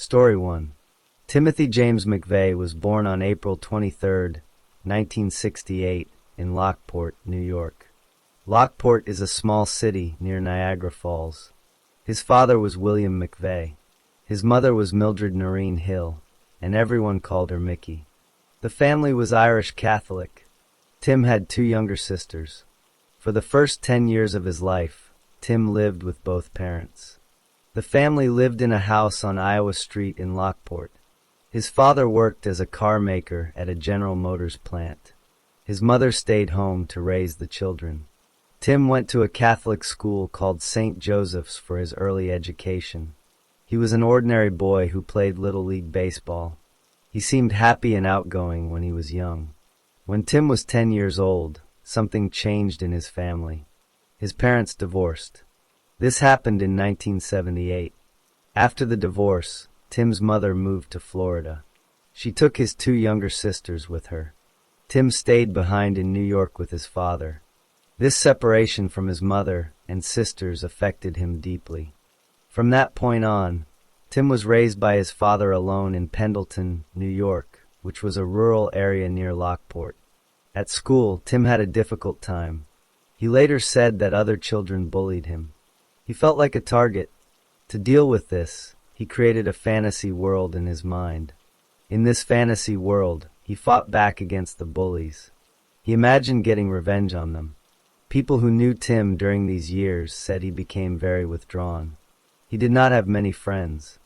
Story 1. Timothy James McVeigh was born on April 23, 1968, in Lockport, New York. Lockport is a small city near Niagara Falls. His father was William McVeigh. His mother was Mildred Noreen Hill, and everyone called her Mickey. The family was Irish Catholic. Tim had 2 younger sisters. For the first 10 years of his life, Tim lived with both parents. The family lived in a house on Iowa Street in Lockport. His father worked as a car maker at a General Motors plant. His mother stayed home to raise the children. Tim went to a Catholic school called St. Joseph's for his early education. He was an ordinary boy who played Little League baseball. He seemed happy and outgoing when he was young. When Tim was 10 years old, something changed in his family. His parents divorced. This happened in 1978. After the divorce, Tim's mother moved to Florida. She took his 2 younger sisters with her. Tim stayed behind in New York with his father. This separation from his mother and sisters affected him deeply. From that point on, Tim was raised by his father alone in Pendleton, New York, which was a rural area near Lockport. At school, Tim had a difficult time. He later said that other children bullied him. He felt like a target. To deal with this, he created a fantasy world in his mind. In this fantasy world, he fought back against the bullies. He imagined getting revenge on them. People who knew Tim during these years said he became very withdrawn. He did not have many friends.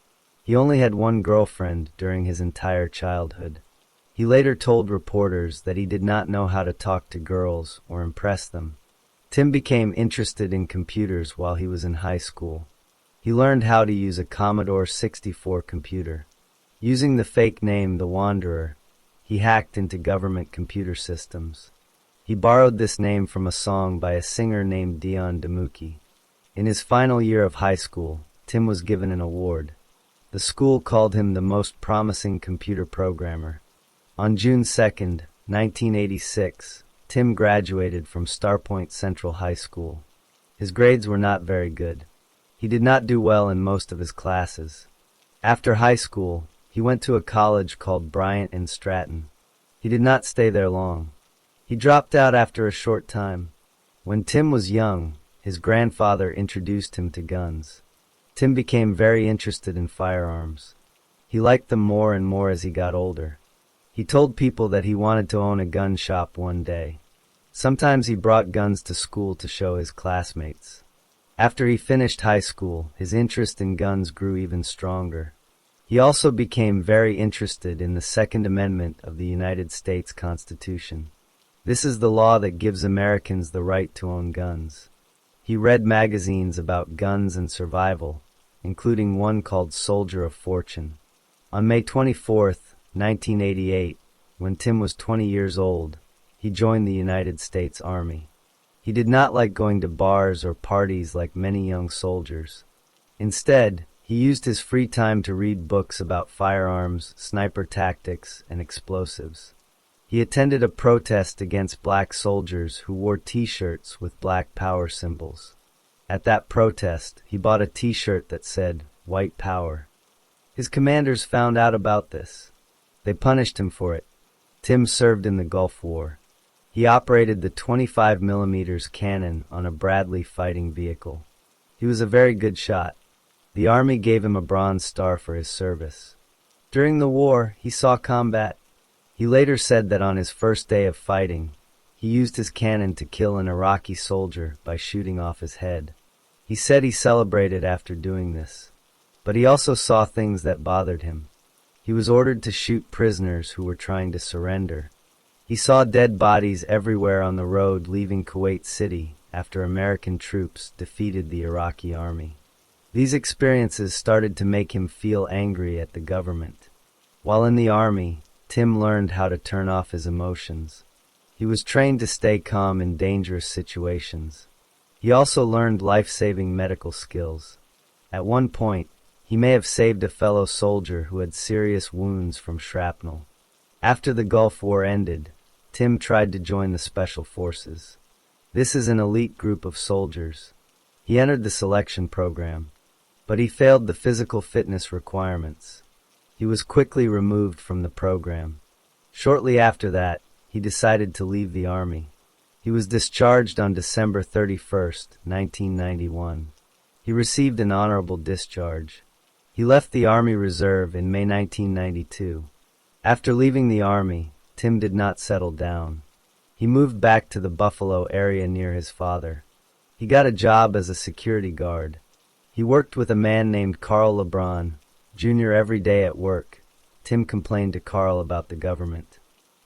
He only had 1 girlfriend during his entire childhood. He later told reporters that he did not know how to talk to girls or impress them. Tim became interested in computers while he was in high school. He learned how to use a Commodore 64 computer. Using the fake name The Wanderer, he hacked into government computer systems. He borrowed this name from a song by a singer named Dion DeMucci. In his final year of high school, Tim was given an award. The school called him the most promising computer programmer. On June 2, 1986, Tim graduated from Starpoint Central High School. His grades were not very good. He did not do well in most of his classes. After high school, he went to a college called Bryant and Stratton. He did not stay there long. He dropped out after a short time. When Tim was young, his grandfather introduced him to guns. Tim became very interested in firearms. He liked them more and more as he got older. He told people that he wanted to own a gun shop one day. Sometimes he brought guns to school to show his classmates. After he finished high school, his interest in guns grew even stronger. He also became very interested in the Second Amendment of the United States Constitution. This is the law that gives Americans the right to own guns. He read magazines about guns and survival, including one called Soldier of Fortune. On May 24, 1988, when Tim was 20 years old, he joined the United States Army. He did not like going to bars or parties like many young soldiers. Instead, he used his free time to read books about firearms, sniper tactics, and explosives. He attended a protest against black soldiers who wore T-shirts with Black Power symbols. At that protest, he bought a T-shirt that said, "White Power." His commanders found out about this. They punished him for it. Tim served in the Gulf War. He operated the 25mm cannon on a Bradley fighting vehicle. He was a very good shot. The Army gave him a Bronze Star for his service. During the war, he saw combat. He later said that on his first day of fighting, he used his cannon to kill an Iraqi soldier by shooting off his head. He said he celebrated after doing this. But he also saw things that bothered him. He was ordered to shoot prisoners who were trying to surrender. He saw dead bodies everywhere on the road leaving Kuwait City after American troops defeated the Iraqi army. These experiences started to make him feel angry at the government. While in the army, Tim learned how to turn off his emotions. He was trained to stay calm in dangerous situations. He also learned life-saving medical skills. At one point, he may have saved a fellow soldier who had serious wounds from shrapnel. After the Gulf War ended, Tim tried to join the Special Forces. This is an elite group of soldiers. He entered the selection program, but he failed the physical fitness requirements. He was quickly removed from the program. Shortly after that, he decided to leave the Army. He was discharged on December 31st, 1991. He received an honorable discharge. He left the Army Reserve in May 1992. After leaving the Army, Tim did not settle down. He moved back to the Buffalo area near his father. He got a job as a security guard. He worked with a man named Carl LeBron, Jr. every day at work. Tim complained to Carl about the government.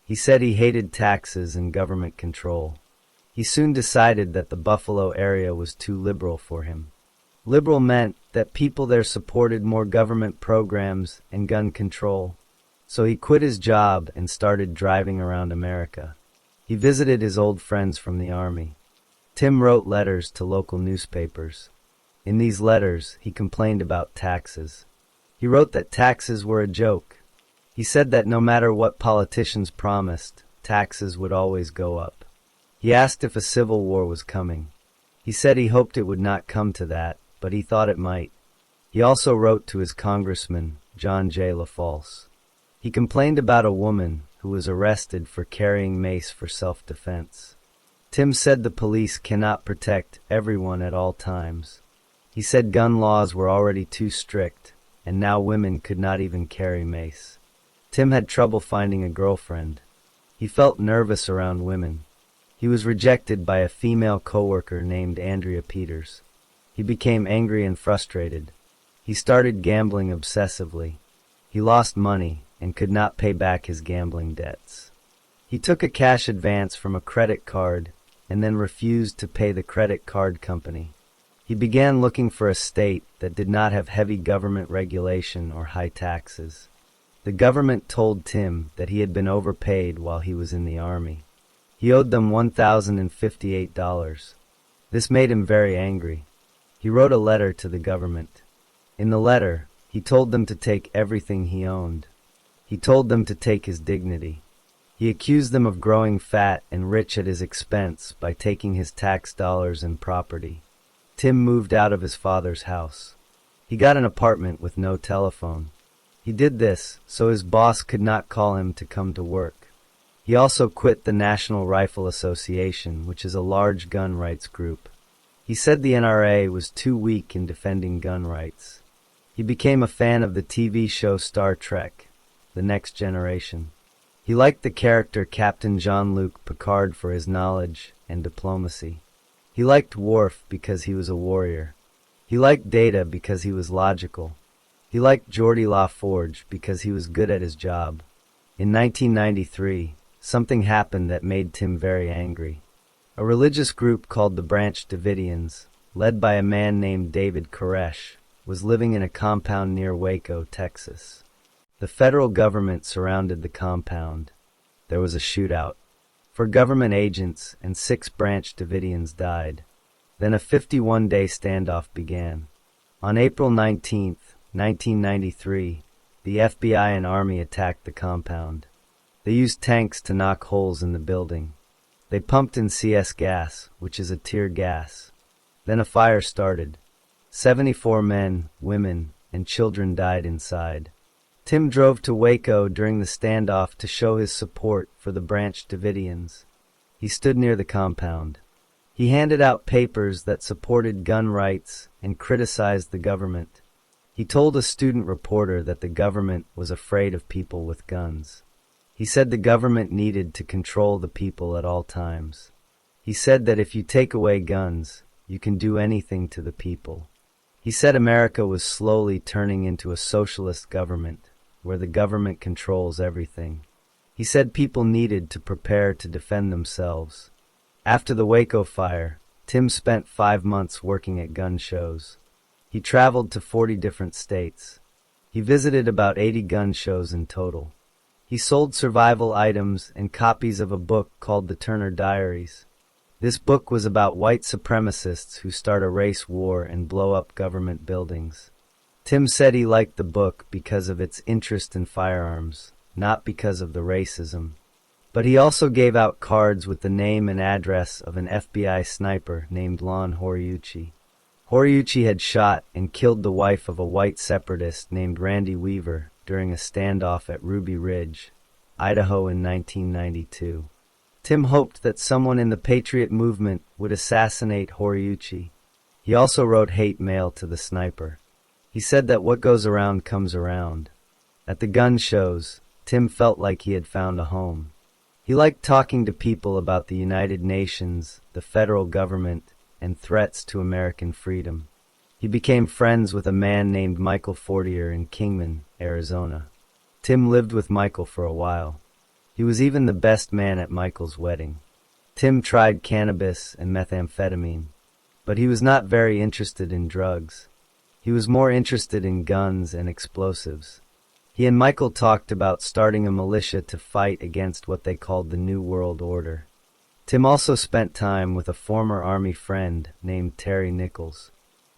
He said he hated taxes and government control. He soon decided that the Buffalo area was too liberal for him. Liberal meant that people there supported more government programs and gun control. So he quit his job and started driving around America. He visited his old friends from the Army. Tim wrote letters to local newspapers. In these letters, he complained about taxes. He wrote that taxes were a joke. He said that no matter what politicians promised, taxes would always go up. He asked if a civil war was coming. He said he hoped it would not come to that, but he thought it might. He also wrote to his congressman, John J. LaFalce. He complained about a woman who was arrested for carrying mace for self-defense. Tim said the police cannot protect everyone at all times. He said gun laws were already too strict, and now women could not even carry mace. Tim had trouble finding a girlfriend. He felt nervous around women. He was rejected by a female coworker named Andrea Peters. He became angry and frustrated. He started gambling obsessively. He lost money and could not pay back his gambling debts. He took a cash advance from a credit card and then refused to pay the credit card company. He began looking for a state that did not have heavy government regulation or high taxes. The government told Tim that he had been overpaid while he was in the Army. He owed them $1,058. This made him very angry. He wrote a letter to the government. In the letter, he told them to take everything he owned. He told them to take his dignity. He accused them of growing fat and rich at his expense by taking his tax dollars and property. Tim moved out of his father's house. He got an apartment with no telephone. He did this so his boss could not call him to come to work. He also quit the National Rifle Association, which is a large gun rights group. He said the NRA was too weak in defending gun rights. He became a fan of the TV show Star Trek, The Next Generation. He liked the character Captain Jean-Luc Picard for his knowledge and diplomacy. He liked Worf because he was a warrior. He liked Data because he was logical. He liked Geordie LaForge because he was good at his job. In 1993, something happened that made Tim very angry. A religious group called the Branch Davidians, led by a man named David Koresh, was living in a compound near Waco, Texas. The federal government surrounded the compound. There was a shootout. 4 government agents and 6 Branch Davidians died. Then a 51-day standoff began. On April 19, 1993, the FBI and Army attacked the compound. They used tanks to knock holes in the building. They pumped in CS gas, which is a tear gas. Then a fire started. 74 men, women, and children died inside. Tim drove to Waco during the standoff to show his support for the Branch Davidians. He stood near the compound. He handed out papers that supported gun rights and criticized the government. He told a student reporter that the government was afraid of people with guns. He said the government needed to control the people at all times. He said that if you take away guns, you can do anything to the people. He said America was slowly turning into a socialist government, where the government controls everything. He said people needed to prepare to defend themselves. After the Waco fire, Tim spent 5 months working at gun shows. He traveled to 40 different states. He visited about 80 gun shows in total. He sold survival items and copies of a book called The Turner Diaries. This book was about white supremacists who start a race war and blow up government buildings. Tim said he liked the book because of its interest in firearms, not because of the racism. But he also gave out cards with the name and address of an FBI sniper named Lon Horiuchi. Horiuchi had shot and killed the wife of a white separatist named Randy Weaver during a standoff at Ruby Ridge, Idaho in 1992. Tim hoped that someone in the Patriot movement would assassinate Horiuchi. He also wrote hate mail to the sniper. He said that what goes around comes around. At the gun shows, Tim felt like he had found a home. He liked talking to people about the United Nations, the federal government, and threats to American freedom. He became friends with a man named Michael Fortier in Kingman, Arizona. Tim lived with Michael for a while. He was even the best man at Michael's wedding. Tim tried cannabis and methamphetamine, but he was not very interested in drugs. He was more interested in guns and explosives. He and Michael talked about starting a militia to fight against what they called the New World Order. Tim also spent time with a former Army friend named Terry Nichols.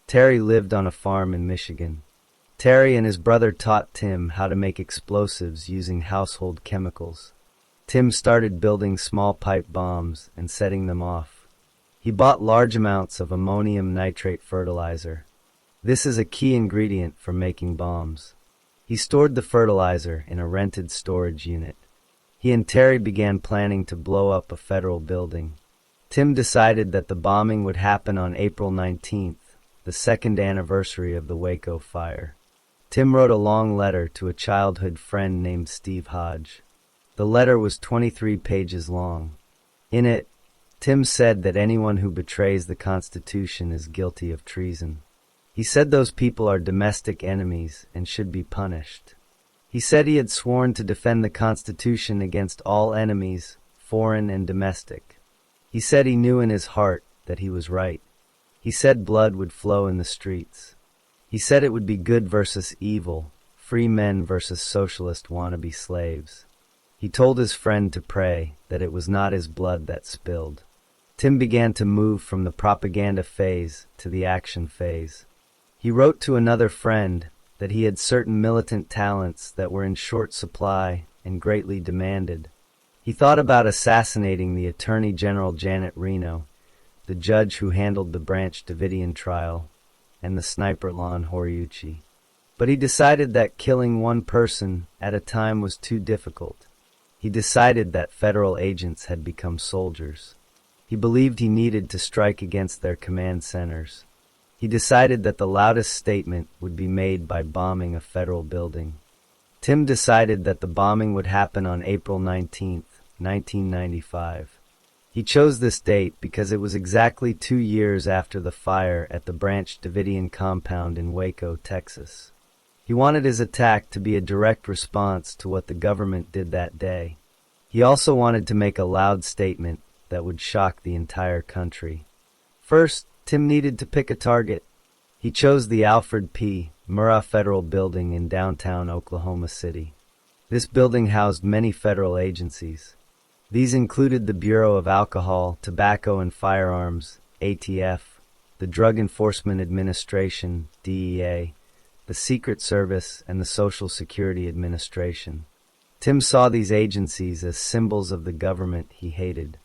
Terry lived on a farm in Michigan. Terry and his brother taught Tim how to make explosives using household chemicals. Tim started building small pipe bombs and setting them off. He bought large amounts of ammonium nitrate fertilizer. This is a key ingredient for making bombs. He stored the fertilizer in a rented storage unit. He and Terry began planning to blow up a federal building. Tim decided that the bombing would happen on April 19th, the second anniversary of the Waco fire. Tim wrote a long letter to a childhood friend named Steve Hodge. The letter was 23 pages long. In it, Tim said that anyone who betrays the Constitution is guilty of treason. He said those people are domestic enemies and should be punished. He said he had sworn to defend the Constitution against all enemies, foreign and domestic. He said he knew in his heart that he was right. He said blood would flow in the streets. He said it would be good versus evil, free men versus socialist wannabe slaves. He told his friend to pray that it was not his blood that spilled. Tim began to move from the propaganda phase to the action phase. He wrote to another friend that he had certain militant talents that were in short supply and greatly demanded. He thought about assassinating the Attorney General Janet Reno, the judge who handled the Branch Davidian trial, and the sniper Lon Horiuchi. But he decided that killing one person at a time was too difficult. He decided that federal agents had become soldiers. He believed he needed to strike against their command centers. He decided that the loudest statement would be made by bombing a federal building. Tim decided that the bombing would happen on April 19th, 1995. He chose this date because it was exactly 2 years after the fire at the Branch Davidian compound in Waco, Texas. He wanted his attack to be a direct response to what the government did that day. He also wanted to make a loud statement that would shock the entire country. First, Tim needed to pick a target. He chose the Alfred P. Murrah Federal Building in downtown Oklahoma City. This building housed many federal agencies. These included the Bureau of Alcohol, Tobacco and Firearms, ATF, the Drug Enforcement Administration, DEA, the Secret Service, and the Social Security Administration. Tim saw these agencies as symbols of the government he hated.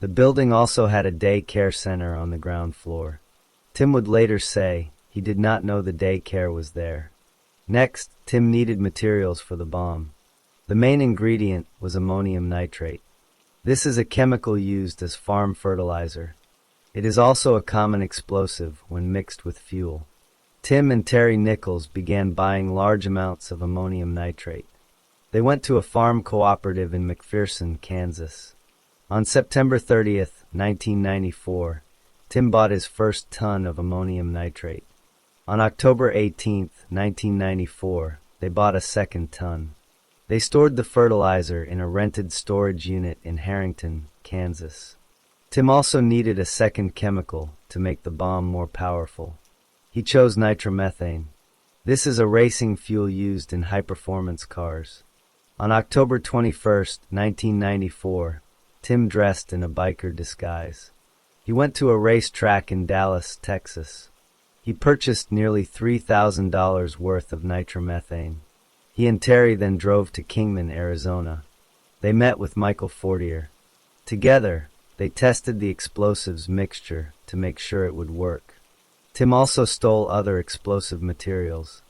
The building also had a day care center on the ground floor. Tim would later say he did not know the day care was there. Next, Tim needed materials for the bomb. The main ingredient was ammonium nitrate. This is a chemical used as farm fertilizer. It is also a common explosive when mixed with fuel. Tim and Terry Nichols began buying large amounts of ammonium nitrate. They went to a farm cooperative in McPherson, Kansas. On September 30th, 1994, Tim bought his first ton of ammonium nitrate. On October 18th, 1994, they bought a second ton. They stored the fertilizer in a rented storage unit in Harrington, Kansas. Tim also needed a second chemical to make the bomb more powerful. He chose nitromethane. This is a racing fuel used in high-performance cars. On October 21st, 1994, Tim dressed in a biker disguise. He went to a racetrack in Dallas, Texas. He purchased nearly $3,000 worth of nitromethane. He and Terry then drove to Kingman, Arizona. They met with Michael Fortier. Together, they tested the explosives mixture to make sure it would work. Tim also stole other explosive materials.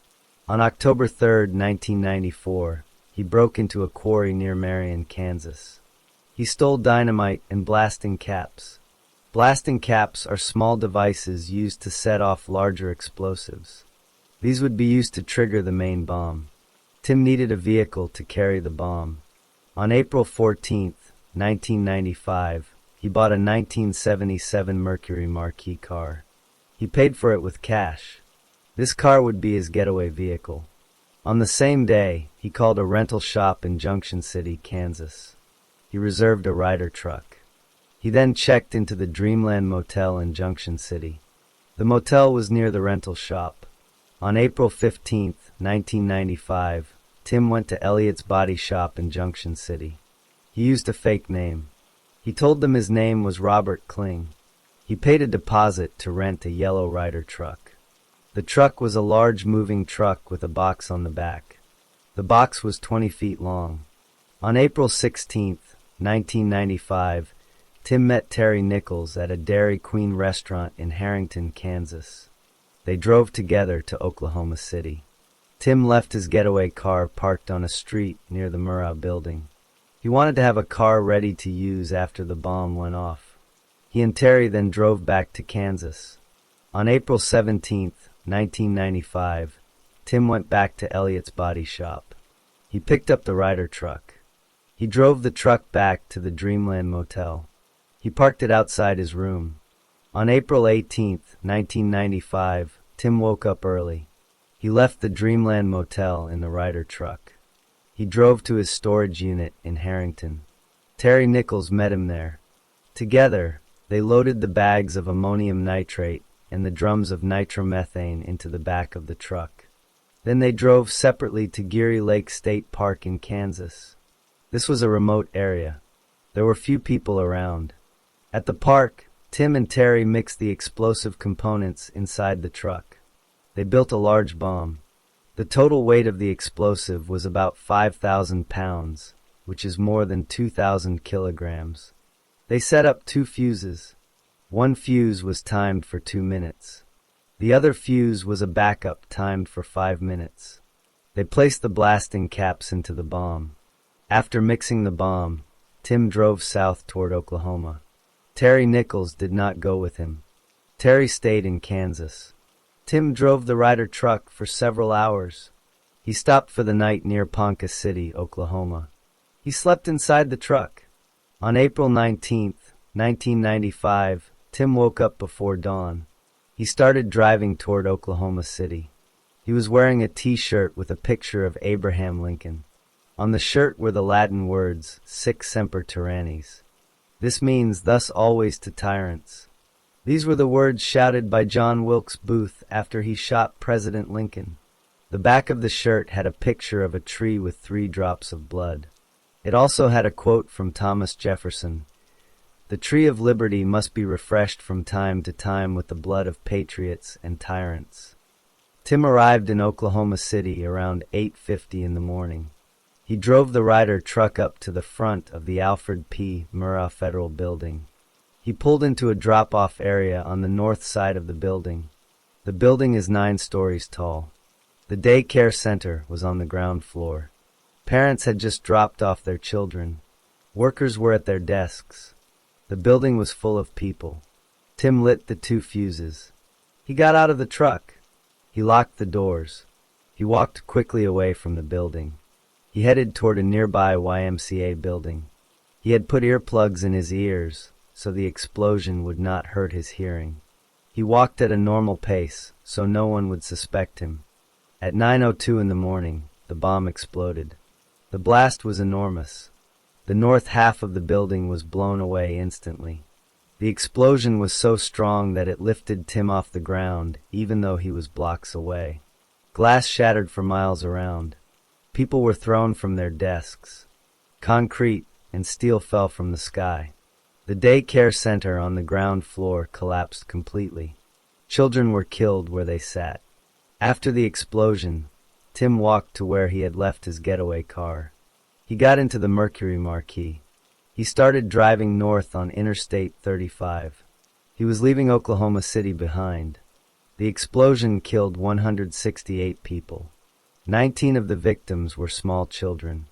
On October 3, 1994, he broke into a quarry near Marion, Kansas. He stole dynamite and blasting caps. Blasting caps are small devices used to set off larger explosives. These would be used to trigger the main bomb. Tim needed a vehicle to carry the bomb. On April 14, 1995, he bought a 1977 Mercury Marquis car. He paid for it with cash. This car would be his getaway vehicle. On the same day, he called a rental shop in Junction City, Kansas. He reserved a Ryder truck. He then checked into the Dreamland Motel in Junction City. The motel was near the rental shop. On April 15, 1995, Tim went to Elliot's Body Shop in Junction City. He used a fake name. He told them his name was Robert Kling. He paid a deposit to rent a yellow Ryder truck. The truck was a large moving truck with a box on the back. The box was 20 feet long. On April 16, 1995, Tim met Terry Nichols at a Dairy Queen restaurant in Harrington, Kansas. They drove together to Oklahoma City. Tim left his getaway car parked on a street near the Murrah building. He wanted to have a car ready to use after the bomb went off. He and Terry then drove back to Kansas. On April 17, 1995, Tim went back to Elliot's Body Shop. He picked up the Ryder truck. He drove the truck back to the Dreamland Motel. He parked it outside his room. On April 18, 1995, Tim woke up early. He left the Dreamland Motel in the Ryder truck. He drove to his storage unit in Harrington. Terry Nichols met him there. Together, they loaded the bags of ammonium nitrate and the drums of nitromethane into the back of the truck. Then they drove separately to Geary Lake State Park in Kansas. This was a remote area. There were few people around. At the park, Tim and Terry mixed the explosive components inside the truck. They built a large bomb. The total weight of the explosive was about 5,000 pounds, which is more than 2,000 kilograms. They set up 2 fuses. One fuse was timed for 2 minutes. The other fuse was a backup timed for 5 minutes. They placed the blasting caps into the bomb. After mixing the bomb, Tim drove south toward Oklahoma. Terry Nichols did not go with him. Terry stayed in Kansas. Tim drove the Ryder truck for several hours. He stopped for the night near Ponca City, Oklahoma. He slept inside the truck. On April 19, 1995, Tim woke up before dawn. He started driving toward Oklahoma City. He was wearing a t-shirt with a picture of Abraham Lincoln. On the shirt were the Latin words, Sic Semper Tyrannis. This means, thus always to tyrants. These were the words shouted by John Wilkes Booth after he shot President Lincoln. The back of the shirt had a picture of a tree with 3 drops of blood. It also had a quote from Thomas Jefferson. The tree of liberty must be refreshed from time to time with the blood of patriots and tyrants. Tim arrived in Oklahoma City around 8:50 in the morning. He drove the Ryder truck up to the front of the Alfred P. Murrah Federal Building. He pulled into a drop-off area on the north side of the building. The building is 9 stories tall. The daycare center was on the ground floor. Parents had just dropped off their children. Workers were at their desks. The building was full of people. Tim lit the 2 fuses. He got out of the truck. He locked the doors. He walked quickly away from the building. He headed toward a nearby YMCA building. He had put earplugs in his ears so the explosion would not hurt his hearing. He walked at a normal pace so no one would suspect him. At 9:02 in the morning, the bomb exploded. The blast was enormous. The north half of the building was blown away instantly. The explosion was so strong that it lifted Tim off the ground, even though he was blocks away. Glass shattered for miles around. People were thrown from their desks. Concrete and steel fell from the sky. The daycare center on the ground floor collapsed completely. Children were killed where they sat. After the explosion, Tim walked to where he had left his getaway car. He got into the Mercury Marquis. He started driving north on Interstate 35. He was leaving Oklahoma City behind. The explosion killed 168 people. 19 of the victims were small children.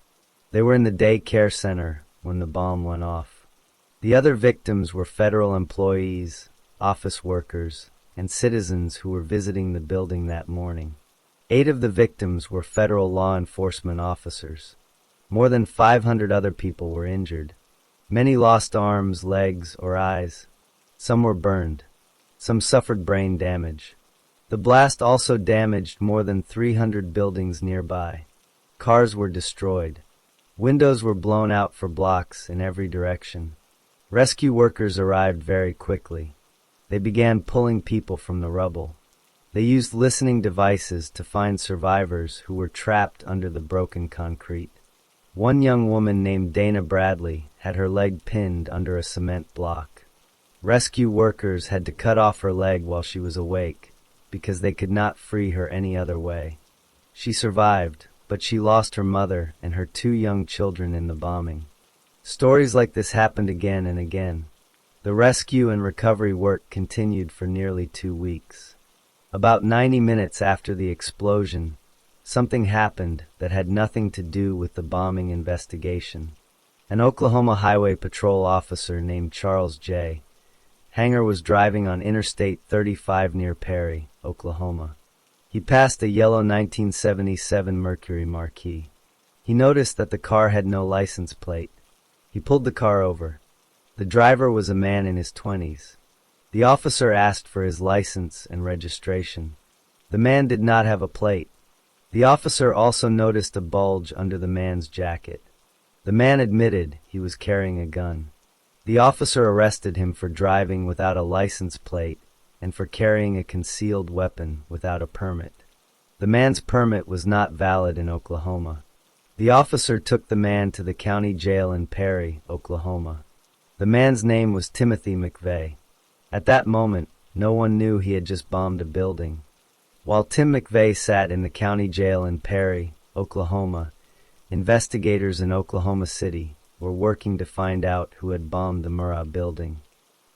They were in the day care center when the bomb went off. The other victims were federal employees, office workers, and citizens who were visiting the building that morning. 8 of the victims were federal law enforcement officers. More than 500 other people were injured. Many lost arms, legs, or eyes. Some were burned. Some suffered brain damage. The blast also damaged more than 300 buildings nearby. Cars were destroyed. Windows were blown out for blocks in every direction. Rescue workers arrived very quickly. They began pulling people from the rubble. They used listening devices to find survivors who were trapped under the broken concrete. One young woman named Dana Bradley had her leg pinned under a cement block. Rescue workers had to cut off her leg while she was awake because they could not free her any other way. She survived, but she lost her mother and her 2 young children in the bombing. Stories like this happened again and again. The rescue and recovery work continued for nearly 2 weeks. About 90 minutes after the explosion, something happened that had nothing to do with the bombing investigation. An Oklahoma Highway Patrol officer named Charles J. Hanger was driving on Interstate 35 near Perry, Oklahoma. He passed a yellow 1977 Mercury Marquis. He noticed that the car had no license plate. He pulled the car over. The driver was a man in his 20s. The officer asked for his license and registration. The man did not have a plate. The officer also noticed a bulge under the man's jacket. The man admitted he was carrying a gun. The officer arrested him for driving without a license plate and for carrying a concealed weapon without a permit. The man's permit was not valid in Oklahoma. The officer took the man to the county jail in Perry, Oklahoma. The man's name was Timothy McVeigh. At that moment, no one knew he had just bombed a building. While Tim McVeigh sat in the county jail in Perry, Oklahoma, investigators in Oklahoma City were working to find out who had bombed the Murrah building.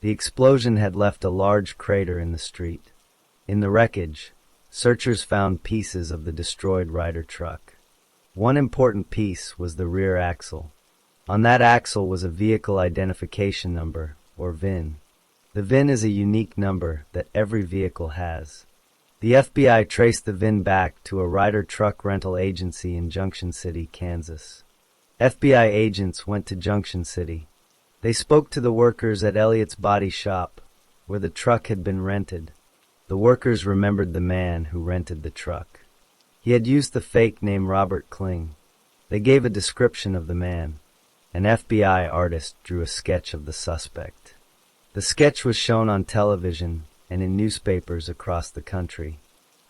The explosion had left a large crater in the street. In the wreckage, searchers found pieces of the destroyed Ryder truck. One important piece was the rear axle. On that axle was a vehicle identification number, or VIN. The VIN is a unique number that every vehicle has. The FBI traced the VIN back to a Ryder truck rental agency in Junction City, Kansas. FBI agents went to Junction City. They spoke to the workers at Elliott's body shop, where the truck had been rented. The workers remembered the man who rented the truck. He had used the fake name Robert Kling. They gave a description of the man. An FBI artist drew a sketch of the suspect. The sketch was shown on television and in newspapers across the country.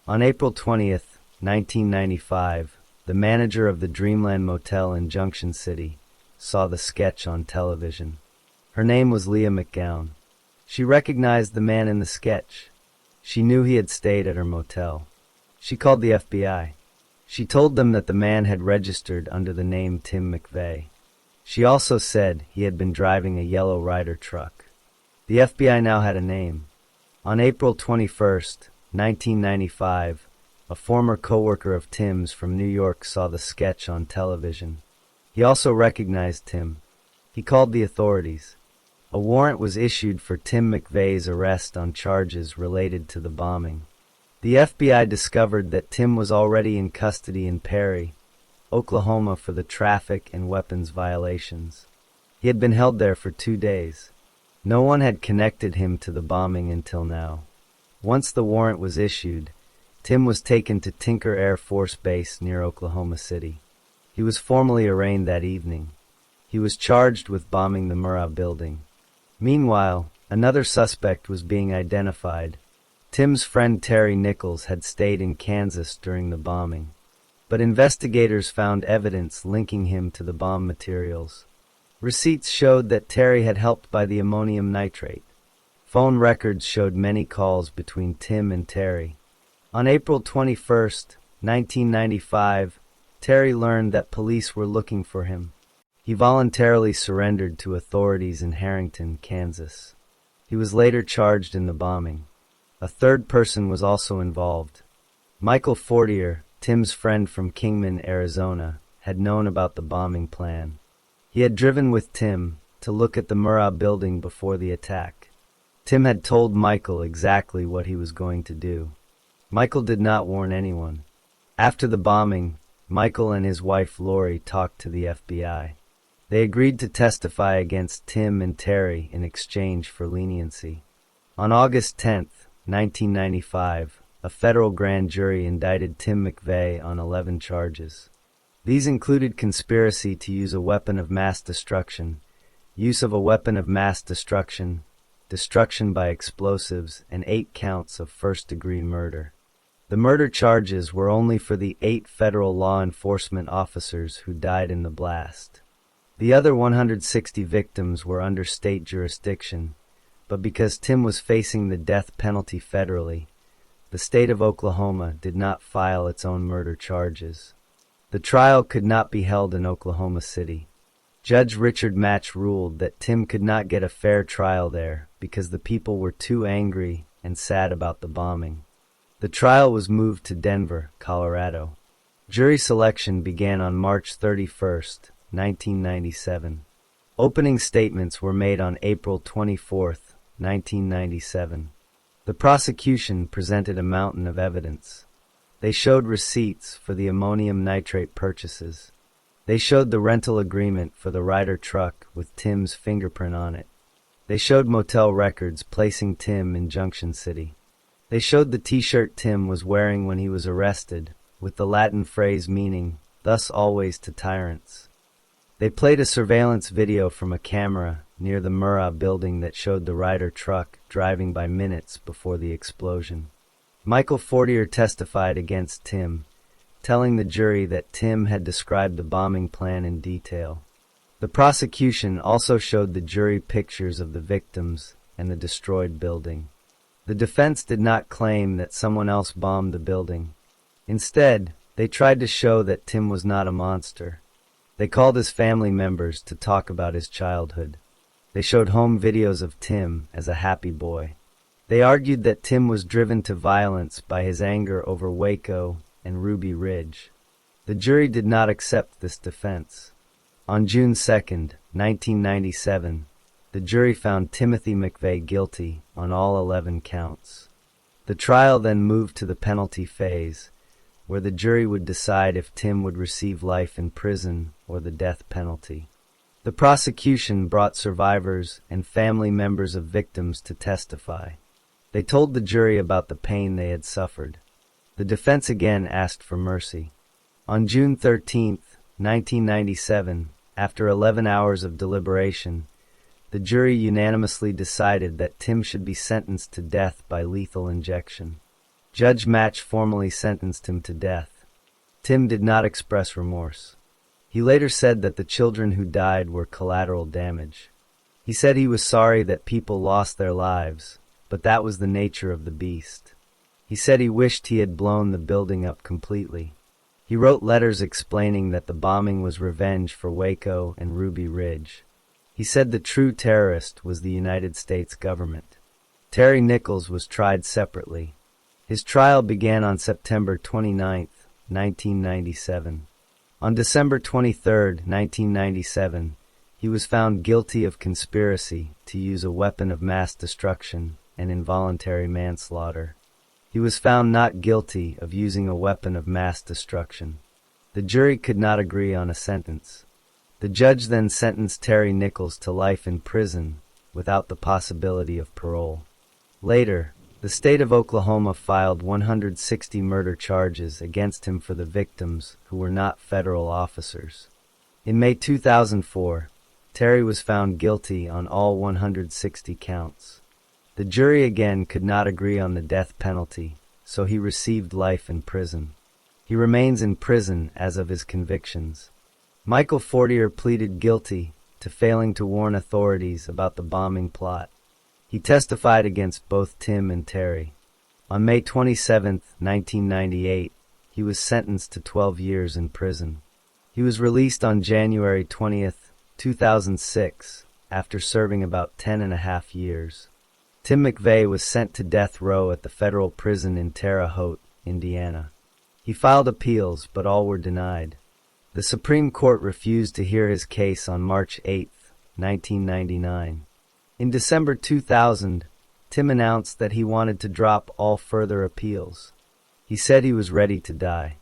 On April 20th, 1995, the manager of the Dreamland Motel in Junction City saw the sketch on television. Her name was Leah McGowan. She recognized the man in the sketch. She knew he had stayed at her motel. She called the FBI. She told them that the man had registered under the name Tim McVeigh. She also said he had been driving a yellow Ryder truck. The FBI now had a name. On April 21st, 1995, a former co-worker of Tim's from New York saw the sketch on television. He also recognized Tim. He called the authorities. A warrant was issued for Tim McVeigh's arrest on charges related to the bombing. The FBI discovered that Tim was already in custody in Perry, Oklahoma for the traffic and weapons violations. He had been held there for 2 days. No one had connected him to the bombing until now. Once the warrant was issued, Tim was taken to Tinker Air Force Base near Oklahoma City. He was formally arraigned that evening. He was charged with bombing the Murrah building. Meanwhile, another suspect was being identified. Tim's friend Terry Nichols had stayed in Kansas during the bombing, but investigators found evidence linking him to the bomb materials. Receipts showed that Terry had helped buy the ammonium nitrate. Phone records showed many calls between Tim and Terry. On April 21st, 1995, Terry learned that police were looking for him. He voluntarily surrendered to authorities in Harrington, Kansas. He was later charged in the bombing. A third person was also involved. Michael Fortier, Tim's friend from Kingman, Arizona, had known about the bombing plan. He had driven with Tim to look at the Murrah building before the attack. Tim had told Michael exactly what he was going to do. Michael did not warn anyone. After the bombing, Michael and his wife Lori talked to the FBI. They agreed to testify against Tim and Terry in exchange for leniency. On August 10, 1995, a federal grand jury indicted Tim McVeigh on 11 charges. These included conspiracy to use a weapon of mass destruction, use of a weapon of mass destruction, destruction by explosives, and 8 counts of first-degree murder. The murder charges were only for the 8 federal law enforcement officers who died in the blast. The other 160 victims were under state jurisdiction, but because Tim was facing the death penalty federally, the state of Oklahoma did not file its own murder charges. The trial could not be held in Oklahoma City. Judge Richard Match ruled that Tim could not get a fair trial there because the people were too angry and sad about the bombing. The trial was moved to Denver, Colorado. Jury selection began on March 31, 1997. Opening statements were made on April 24, 1997. The prosecution presented a mountain of evidence. They showed receipts for the ammonium nitrate purchases. They showed the rental agreement for the Ryder truck with Tim's fingerprint on it. They showed motel records placing Tim in Junction City. They showed the t-shirt Tim was wearing when he was arrested, with the Latin phrase meaning, "Thus always to tyrants." They played a surveillance video from a camera near the Murrah building that showed the Ryder truck driving by minutes before the explosion. Michael Fortier testified against Tim, telling the jury that Tim had described the bombing plan in detail. The prosecution also showed the jury pictures of the victims and the destroyed building. The defense did not claim that someone else bombed the building. Instead, they tried to show that Tim was not a monster. They called his family members to talk about his childhood. They showed home videos of Tim as a happy boy. They argued that Tim was driven to violence by his anger over Waco and Ruby Ridge. The jury did not accept this defense. On June 2, 1997, the jury found Timothy McVeigh guilty on all 11 counts. The trial then moved to the penalty phase, where the jury would decide if Tim would receive life in prison or the death penalty. The prosecution brought survivors and family members of victims to testify. They told the jury about the pain they had suffered. The defense again asked for mercy. On June 13, 1997, after 11 hours of deliberation, the jury unanimously decided that Tim should be sentenced to death by lethal injection. Judge Match formally sentenced him to death. Tim did not express remorse. He later said that the children who died were collateral damage. He said he was sorry that people lost their lives, but that was the nature of the beast. He said he wished he had blown the building up completely. He wrote letters explaining that the bombing was revenge for Waco and Ruby Ridge. He said the true terrorist was the United States government. Terry Nichols was tried separately. His trial began on September 29, 1997. On December 23, 1997, he was found guilty of conspiracy to use a weapon of mass destruction and involuntary manslaughter. He was found not guilty of using a weapon of mass destruction. The jury could not agree on a sentence. The judge then sentenced Terry Nichols to life in prison without the possibility of parole. Later, the state of Oklahoma filed 160 murder charges against him for the victims who were not federal officers. In May 2004, Terry was found guilty on all 160 counts. The jury again could not agree on the death penalty, so he received life in prison. He remains in prison as of his convictions. Michael Fortier pleaded guilty to failing to warn authorities about the bombing plot. He testified against both Tim and Terry. On May 27, 1998, he was sentenced to 12 years in prison. He was released on January 20, 2006, after serving about 10.5 years. Tim McVeigh was sent to death row at the federal prison in Terre Haute, Indiana. He filed appeals, but all were denied. The Supreme Court refused to hear his case on March 8, 1999. In December 2000, Tim announced that he wanted to drop all further appeals. He said he was ready to die.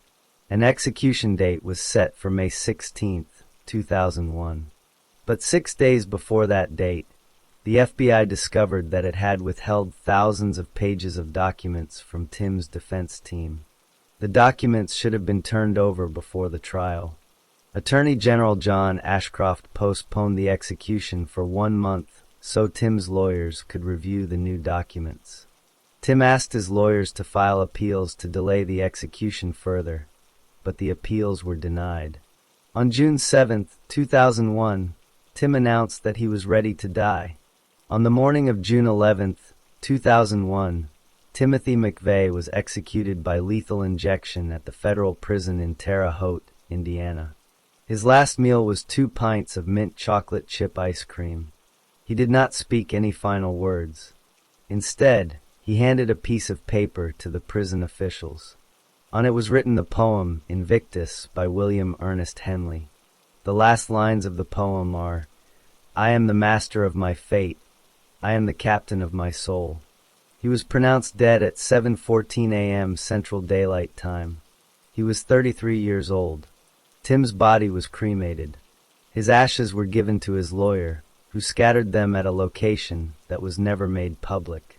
An execution date was set for May 16, 2001. But 6 days before that date, the FBI discovered that it had withheld thousands of pages of documents from Tim's defense team. The documents should have been turned over before the trial. Attorney General John Ashcroft postponed the execution for 1 month so Tim's lawyers could review the new documents. Tim asked his lawyers to file appeals to delay the execution further, but the appeals were denied. On June 7, 2001, Tim announced that he was ready to die. On the morning of June 11, 2001, Timothy McVeigh was executed by lethal injection at the federal prison in Terre Haute, Indiana. His last meal was 2 pints of mint chocolate chip ice cream. He did not speak any final words. Instead, he handed a piece of paper to the prison officials. On it was written the poem Invictus by William Ernest Henley. The last lines of the poem are, "I am the master of my fate. I am the captain of my soul." He was pronounced dead at 7:14 a.m. Central Daylight Time. He was 33 years old. Tim's body was cremated. His ashes were given to his lawyer, who scattered them at a location that was never made public.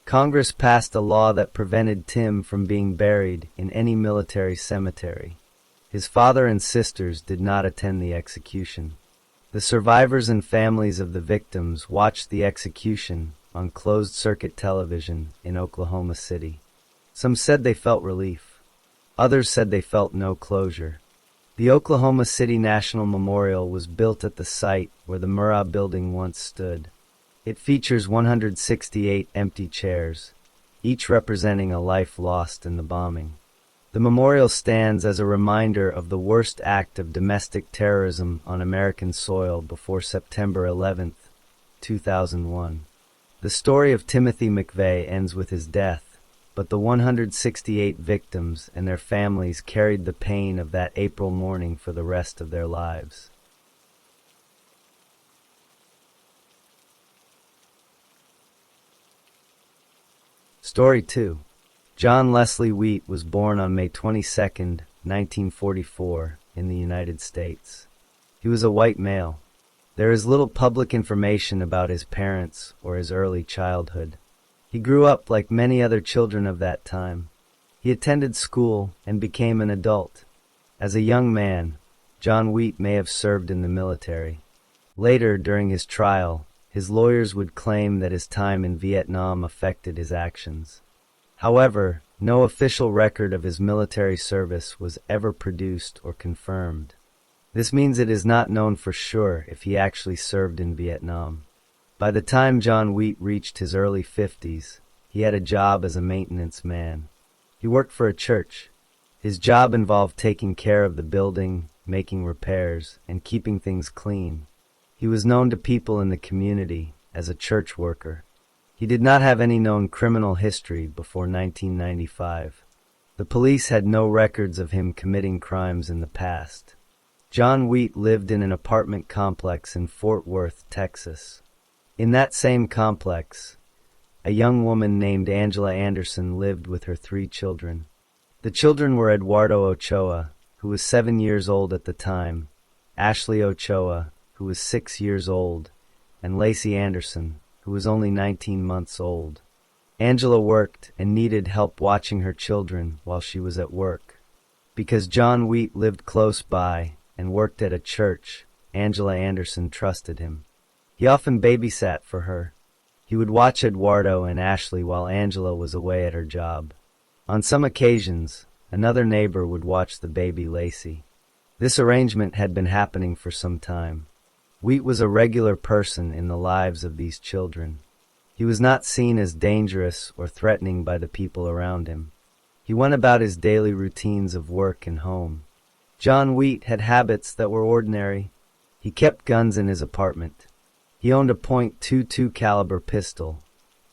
Congress passed a law that prevented Tim from being buried in any military cemetery. His father and sisters did not attend the execution. The survivors and families of the victims watched the execution on closed-circuit television in Oklahoma City. Some said they felt relief. Others said they felt no closure. The Oklahoma City National Memorial was built at the site where the Murrah Building once stood. It features 168 empty chairs, each representing a life lost in the bombing. The memorial stands as a reminder of the worst act of domestic terrorism on American soil before September 11, 2001. The story of Timothy McVeigh ends with his death, but the 168 victims and their families carried the pain of that April morning for the rest of their lives. Story 2. John Leslie Wheat was born on May 22, 1944, in the United States. He was a white male. There is little public information about his parents or his early childhood. He grew up like many other children of that time. He attended school and became an adult. As a young man, John Wheat may have served in the military. Later, during his trial, his lawyers would claim that his time in Vietnam affected his actions. However, no official record of his military service was ever produced or confirmed. This means it is not known for sure if he actually served in Vietnam. By the time John Wheat reached his early 50s, he had a job as a maintenance man. He worked for a church. His job involved taking care of the building, making repairs, and keeping things clean. He was known to people in the community as a church worker. He did not have any known criminal history before 1995. The police had no records of him committing crimes in the past. John Wheat lived in an apartment complex in Fort Worth, Texas. In that same complex, a young woman named Angela Anderson lived with her 3 children. The children were Eduardo Ochoa, who was 7 years old at the time, Ashley Ochoa, who was 6 years old, and Lacey Anderson, who was only 19 months old. Angela worked and needed help watching her children while she was at work. Because John Wheat lived close by and worked at a church, Angela Anderson trusted him. He often babysat for her. He would watch Eduardo and Ashley while Angela was away at her job. On some occasions, another neighbor would watch the baby Lacey. This arrangement had been happening for some time. Wheat was a regular person in the lives of these children. He was not seen as dangerous or threatening by the people around him. He went about his daily routines of work and home. John Wheat had habits that were ordinary. He kept guns in his apartment. He owned a .22 caliber pistol,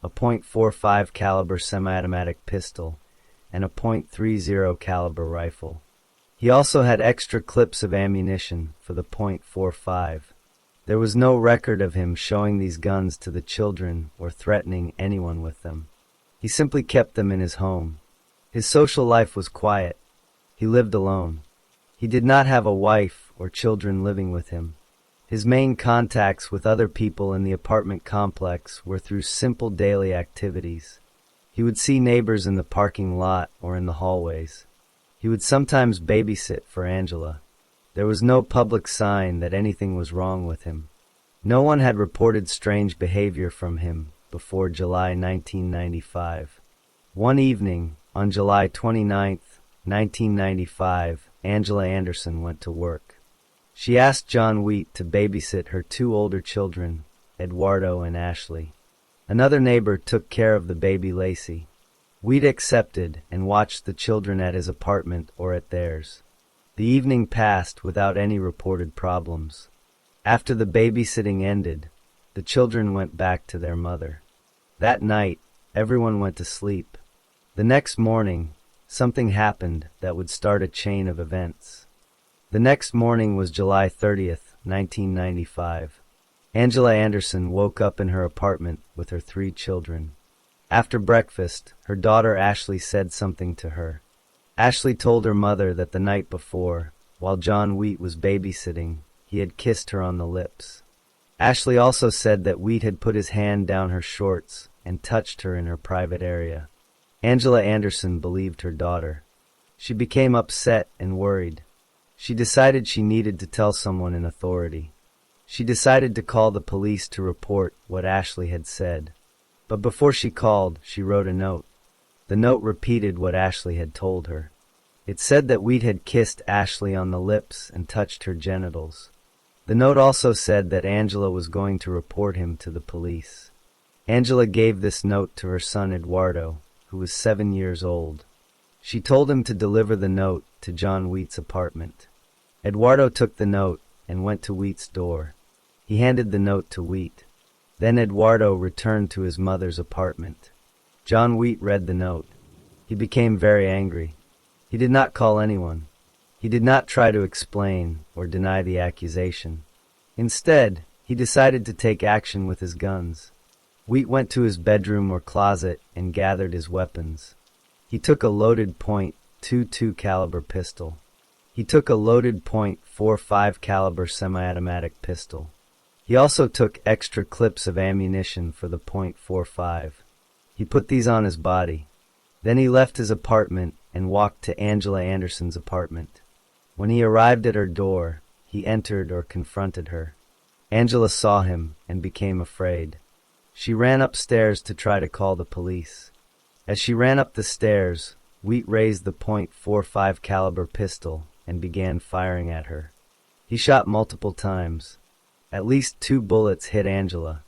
a .45 caliber semi-automatic pistol, and a .30 caliber rifle. He also had extra clips of ammunition for the .45. There was no record of him showing these guns to the children or threatening anyone with them. He simply kept them in his home. His social life was quiet. He lived alone. He did not have a wife or children living with him. His main contacts with other people in the apartment complex were through simple daily activities. He would see neighbors in the parking lot or in the hallways. He would sometimes babysit for Angela. There was no public sign that anything was wrong with him. No one had reported strange behavior from him before July 1995. One evening, on July 29, 1995, Angela Anderson went to work. She asked John Wheat to babysit her two older children, Eduardo and Ashley. Another neighbor took care of the baby Lacey. Wheat accepted and watched the children at his apartment or at theirs. The evening passed without any reported problems. After the babysitting ended, the children went back to their mother. That night, everyone went to sleep. The next morning, something happened that would start a chain of events. The next morning was July 30th, 1995. Angela Anderson woke up in her apartment with her three children. After breakfast, her daughter Ashley said something to her. Ashley told her mother that the night before, while John Wheat was babysitting, he had kissed her on the lips. Ashley also said that Wheat had put his hand down her shorts and touched her in her private area. Angela Anderson believed her daughter. She became upset and worried. She decided she needed to tell someone in authority. She decided to call the police to report what Ashley had said. But before she called, she wrote a note. The note repeated what Ashley had told her. It said that Wheat had kissed Ashley on the lips and touched her genitals. The note also said that Angela was going to report him to the police. Angela gave this note to her son Eduardo, who was 7 years old. She told him to deliver the note to John Wheat's apartment. Eduardo took the note and went to Wheat's door. He handed the note to Wheat. Then Eduardo returned to his mother's apartment. John Wheat read the note. He became very angry. He did not call anyone. He did not try to explain or deny the accusation. Instead, he decided to take action with his guns. Wheat went to his bedroom or closet and gathered his weapons. He took a loaded .22 caliber pistol. He took a loaded .45 caliber semi-automatic pistol. He also took extra clips of ammunition for the .45. He put these on his body. Then he left his apartment and walked to Angela Anderson's apartment. When he arrived at her door, he entered or confronted her. Angela saw him and became afraid. She ran upstairs to try to call the police. As she ran up the stairs, Wheat raised the .45 caliber pistol and began firing at her. He shot multiple times. At least 2 bullets hit Angela.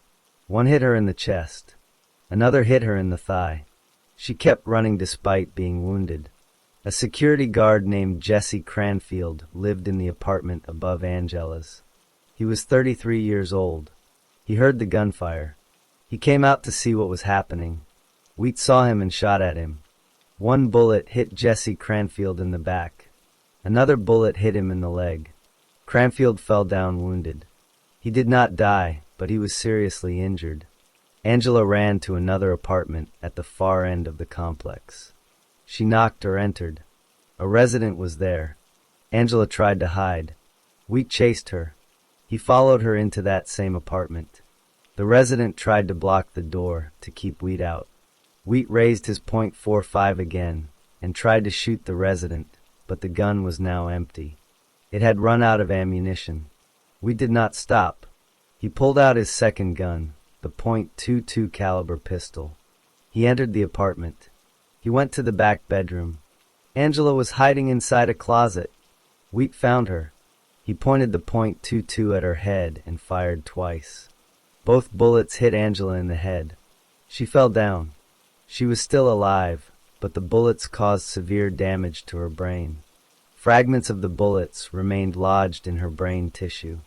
One hit her in the chest. Another hit her in the thigh. She kept running despite being wounded. A security guard named Jesse Cranfield lived in the apartment above Angela's. He was 33 years old. He heard the gunfire. He came out to see what was happening. Wheat saw him and shot at him. One bullet hit Jesse Cranfield in the back. Another bullet hit him in the leg. Cranfield fell down wounded. He did not die, but he was seriously injured. Angela ran to another apartment at the far end of the complex. She knocked or entered. A resident was there. Angela tried to hide. Wheat chased her. He followed her into that same apartment. The resident tried to block the door to keep Wheat out. Wheat raised his .45 again and tried to shoot the resident, but the gun was now empty. It had run out of ammunition. Wheat did not stop. He pulled out his second gun, the .22 caliber pistol. He entered the apartment. He went to the back bedroom. Angela was hiding inside a closet. Wheat found her. He pointed the .22 at her head and fired twice. Both bullets hit Angela in the head. She fell down. She was still alive, but the bullets caused severe damage to her brain. Fragments of the bullets remained lodged in her brain tissue.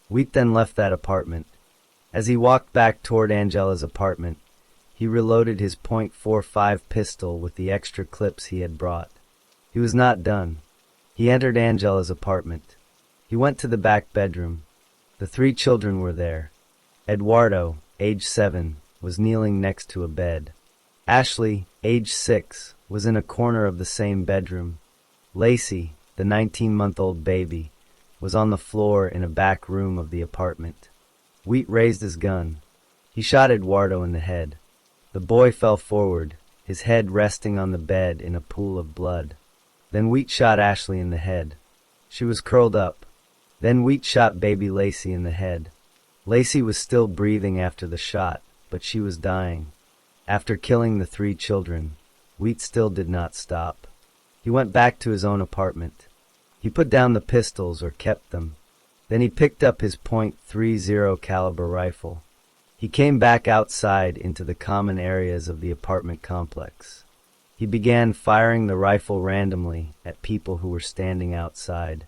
Wheat then left that apartment. As he walked back toward Angela's apartment, He reloaded his .45 pistol with the extra clips he had brought. He was not done. He entered Angela's apartment. He went to the back bedroom. The 3 children were there. Eduardo, age 7, was kneeling next to a bed. Ashley, age 6, was in a corner of the same bedroom. Lacey, the 19-month-old baby, was on the floor in a back room of the apartment. Wheat raised his gun. He shot Eduardo in the head. The boy fell forward, his head resting on the bed in a pool of blood. Then Wheat shot Ashley in the head. She was curled up. Then Wheat shot baby Lacey in the head. Lacey was still breathing after the shot, but she was dying. After killing the 3 children, Wheat still did not stop. He went back to his own apartment. He put down the pistols, or kept them. Then he picked up his .30 caliber rifle. He came back outside into the common areas of the apartment complex. He began firing the rifle randomly at people who were standing outside.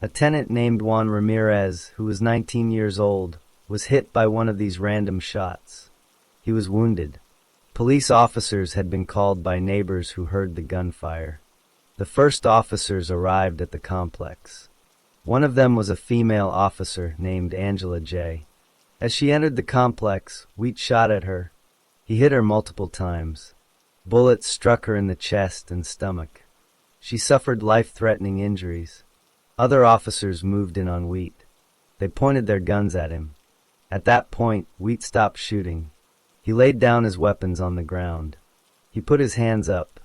A tenant named Juan Ramirez, who was 19 years old, was hit by one of these random shots. He was wounded. Police officers had been called by neighbors who heard the gunfire. The first officers arrived at the complex. One of them was a female officer named Angela J. As she entered the complex, Wheat shot at her. He hit her multiple times. Bullets struck her in the chest and stomach. She suffered life-threatening injuries. Other officers moved in on Wheat. They pointed their guns at him. At that point, Wheat stopped shooting. He laid down his weapons on the ground. He put his hands up.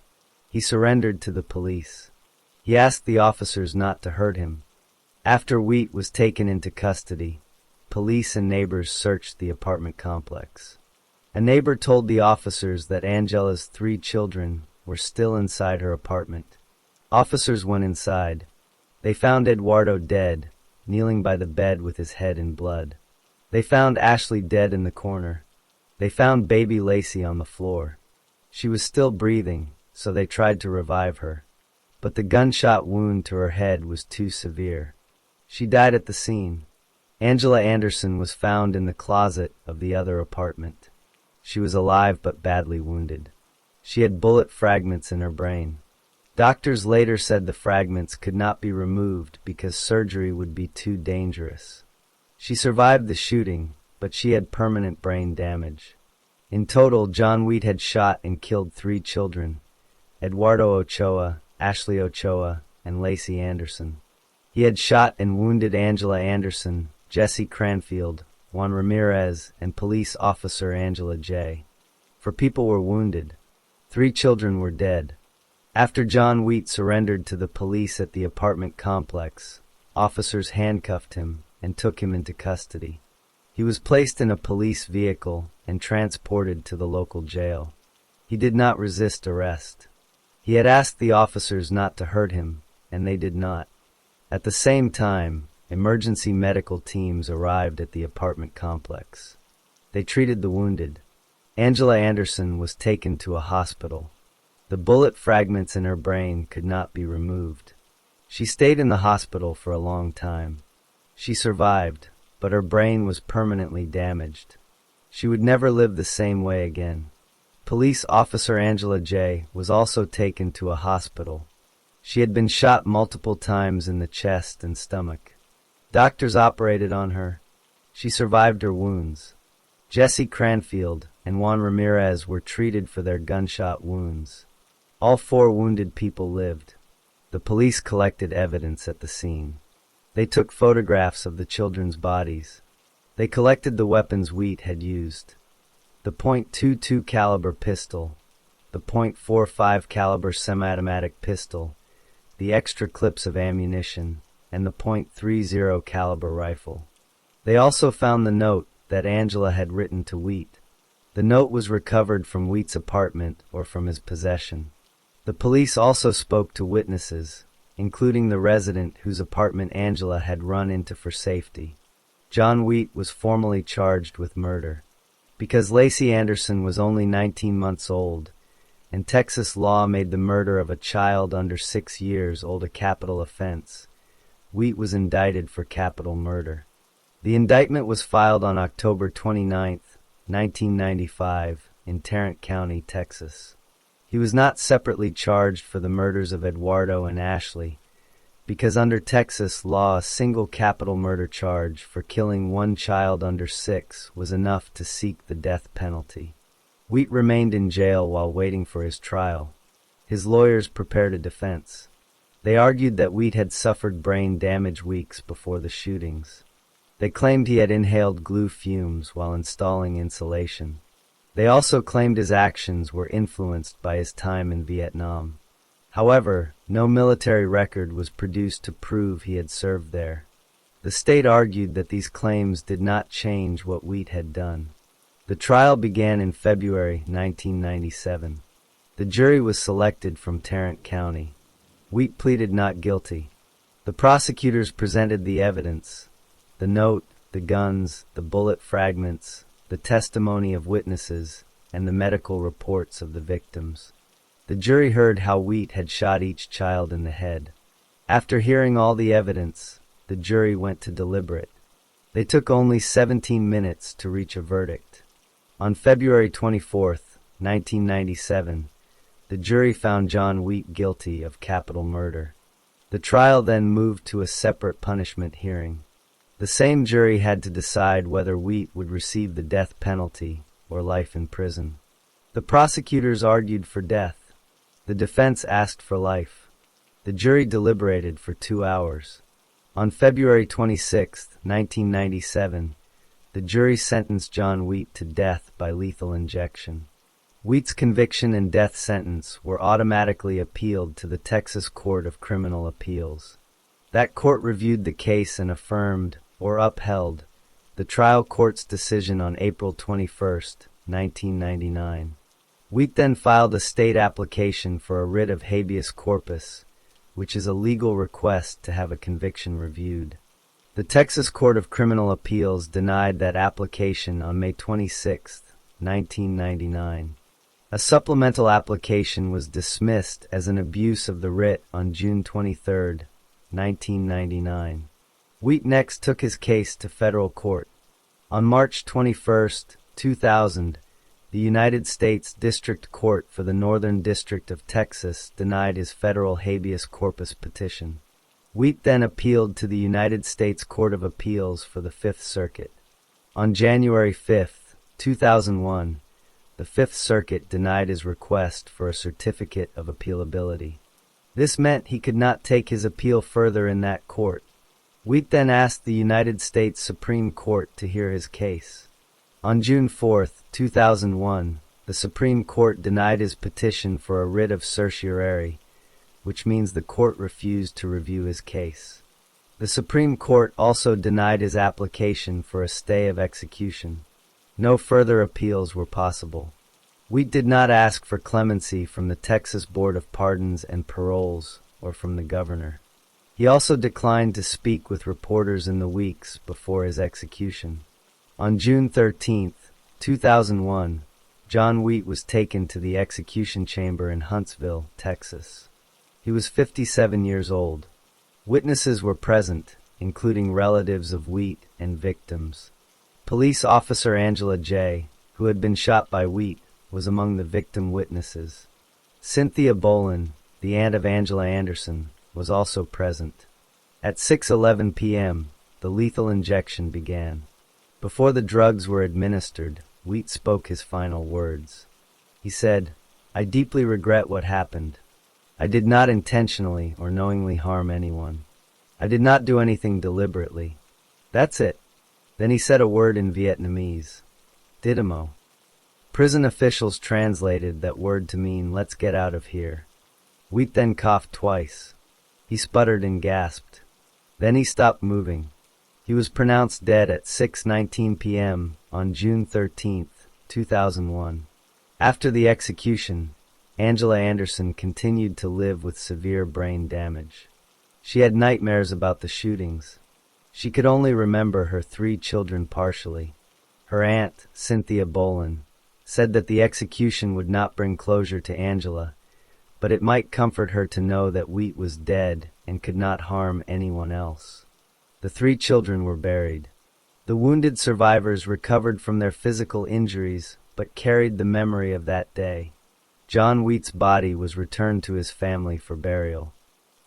He surrendered to the police. He asked the officers not to hurt him. After Wheat was taken into custody, police and neighbors searched the apartment complex. A neighbor told the officers that Angela's 3 children were still inside her apartment. Officers went inside. They found Eduardo dead, kneeling by the bed with his head in blood. They found Ashley dead in the corner. They found baby Lacey on the floor. She was still breathing, so they tried to revive her. But the gunshot wound to her head was too severe. She died at the scene. Angela Anderson was found in the closet of the other apartment. She was alive but badly wounded. She had bullet fragments in her brain. Doctors later said the fragments could not be removed because surgery would be too dangerous. She survived the shooting, but she had permanent brain damage. In total, John Wheat had shot and killed 3 children: Eduardo Ochoa, Ashley Ochoa, and Lacey Anderson. He had shot and wounded Angela Anderson, Jesse Cranfield, Juan Ramirez, and police officer Angela J. 4 people were wounded. 3 children were dead. After John Wheat surrendered to the police at the apartment complex, officers handcuffed him and took him into custody. He was placed in a police vehicle and transported to the local jail. He did not resist arrest. He had asked the officers not to hurt him, and they did not. At the same time, emergency medical teams arrived at the apartment complex. They treated the wounded. Angela Anderson was taken to a hospital. The bullet fragments in her brain could not be removed. She stayed in the hospital for a long time. She survived, but her brain was permanently damaged. She would never live the same way again. Police officer Angela J. was also taken to a hospital. She had been shot multiple times in the chest and stomach. Doctors operated on her. She survived her wounds. Jesse Cranfield and Juan Ramirez were treated for their gunshot wounds. All 4 wounded people lived. The police collected evidence at the scene. They took photographs of the children's bodies. They collected the weapons Wheat had used: the .22 caliber pistol, the .45 caliber semi-automatic pistol, the extra clips of ammunition, and the .30 caliber rifle. They also found the note that Angela had written to Wheat. The note was recovered from Wheat's apartment or from his possession. The police also spoke to witnesses, including the resident whose apartment Angela had run into for safety. John Wheat was formally charged with murder. Because Lacey Anderson was only 19 months old, and Texas law made the murder of a child under 6 years old a capital offense, Wheat was indicted for capital murder. The indictment was filed on October 29, 1995, in Tarrant County, Texas. He was not separately charged for the murders of Eduardo and Ashley, because under Texas law a single capital murder charge for killing one child under 6 was enough to seek the death penalty. Wheat remained in jail while waiting for his trial. His lawyers prepared a defense. They argued that Wheat had suffered brain damage weeks before the shootings. They claimed he had inhaled glue fumes while installing insulation. They also claimed his actions were influenced by his time in Vietnam. However, no military record was produced to prove he had served there. The state argued that these claims did not change what Wheat had done. The trial began in February 1997. The jury was selected from Tarrant County. Wheat pleaded not guilty. The prosecutors presented the evidence: the note, the guns, the bullet fragments, the testimony of witnesses, and the medical reports of the victims. The jury heard how Wheat had shot each child in the head. After hearing all the evidence, the jury went to deliberate. They took only 17 minutes to reach a verdict. On February 24, 1997, the jury found John Wheat guilty of capital murder. The trial then moved to a separate punishment hearing. The same jury had to decide whether Wheat would receive the death penalty or life in prison. The prosecutors argued for death. The defense asked for life. The jury deliberated for 2 hours. On February 26, 1997, the jury sentenced John Wheat to death by lethal injection. Wheat's conviction and death sentence were automatically appealed to the Texas Court of Criminal Appeals. That court reviewed the case and affirmed, or upheld, the trial court's decision on April 21, 1999. Wheat then filed a state application for a writ of habeas corpus, which is a legal request to have a conviction reviewed. The Texas Court of Criminal Appeals denied that application on May 26, 1999. A supplemental application was dismissed as an abuse of the writ on June 23, 1999. Wheat next took his case to federal court. On March 21, 2000, the United States District Court for the Northern District of Texas denied his federal habeas corpus petition. Wheat then appealed to the United States Court of Appeals for the Fifth Circuit. On January 5, 2001, the Fifth Circuit denied his request for a certificate of appealability. This meant he could not take his appeal further in that court. Wheat then asked the United States Supreme Court to hear his case. On June 4, 2001, the Supreme Court denied his petition for a writ of certiorari, which means the court refused to review his case. The Supreme Court also denied his application for a stay of execution. No further appeals were possible. Wheat did not ask for clemency from the Texas Board of Pardons and Paroles or from the governor. He also declined to speak with reporters in the weeks before his execution. On June 13, 2001, John Wheat was taken to the execution chamber in Huntsville, Texas. He was 57 years old. Witnesses were present, including relatives of Wheat and victims. Police officer Angela J., who had been shot by Wheat, was among the victim witnesses. Cynthia Bolin, the aunt of Angela Anderson, was also present. At 6:11 p.m., the lethal injection began. Before the drugs were administered, Wheat spoke his final words. He said, "I deeply regret what happened. I did not intentionally or knowingly harm anyone. I did not do anything deliberately. That's it." Then he said a word in Vietnamese, "Didimo." Prison officials translated that word to mean, "Let's get out of here." Wheat then coughed twice. He sputtered and gasped. Then he stopped moving. He was pronounced dead at 6:19 p.m. on June 13, 2001. After the execution, Angela Anderson continued to live with severe brain damage. She had nightmares about the shootings. She could only remember her 3 children partially. Her aunt, Cynthia Bolin, said that the execution would not bring closure to Angela, but it might comfort her to know that Wheat was dead and could not harm anyone else. The 3 children were buried. The wounded survivors recovered from their physical injuries but carried the memory of that day. John Wheat's body was returned to his family for burial.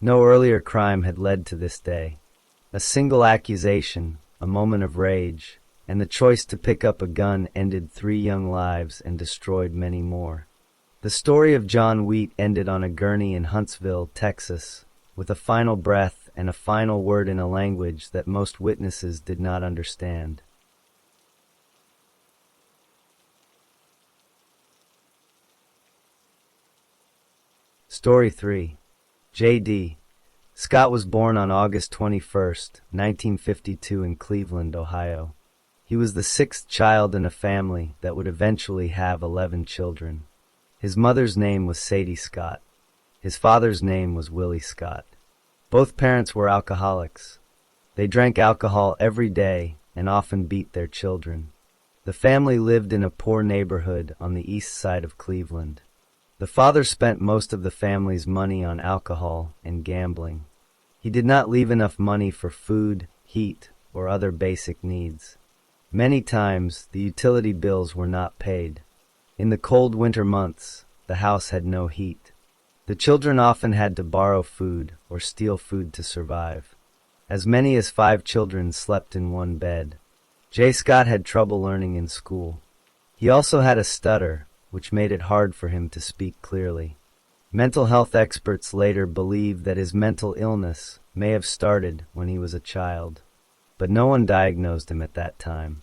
No earlier crime had led to this day. A single accusation, a moment of rage, and the choice to pick up a gun ended 3 young lives and destroyed many more. The story of John Wheat ended on a gurney in Huntsville, Texas, with a final breath and a final word in a language that most witnesses did not understand. Story 3. J.D. Scott was born on August 21, 1952 in Cleveland, Ohio. He was the 6th child in a family that would eventually have 11 children. His mother's name was Sadie Scott. His father's name was Willie Scott. Both parents were alcoholics. They drank alcohol every day and often beat their children. The family lived in a poor neighborhood on the east side of Cleveland. The father spent most of the family's money on alcohol and gambling. He did not leave enough money for food, heat, or other basic needs. Many times, the utility bills were not paid. In the cold winter months, the house had no heat. The children often had to borrow food or steal food to survive. As many as 5 children slept in one bed. J. Scott had trouble learning in school. He also had a stutter, which made it hard for him to speak clearly. Mental health experts later believed that his mental illness may have started when he was a child, but no one diagnosed him at that time.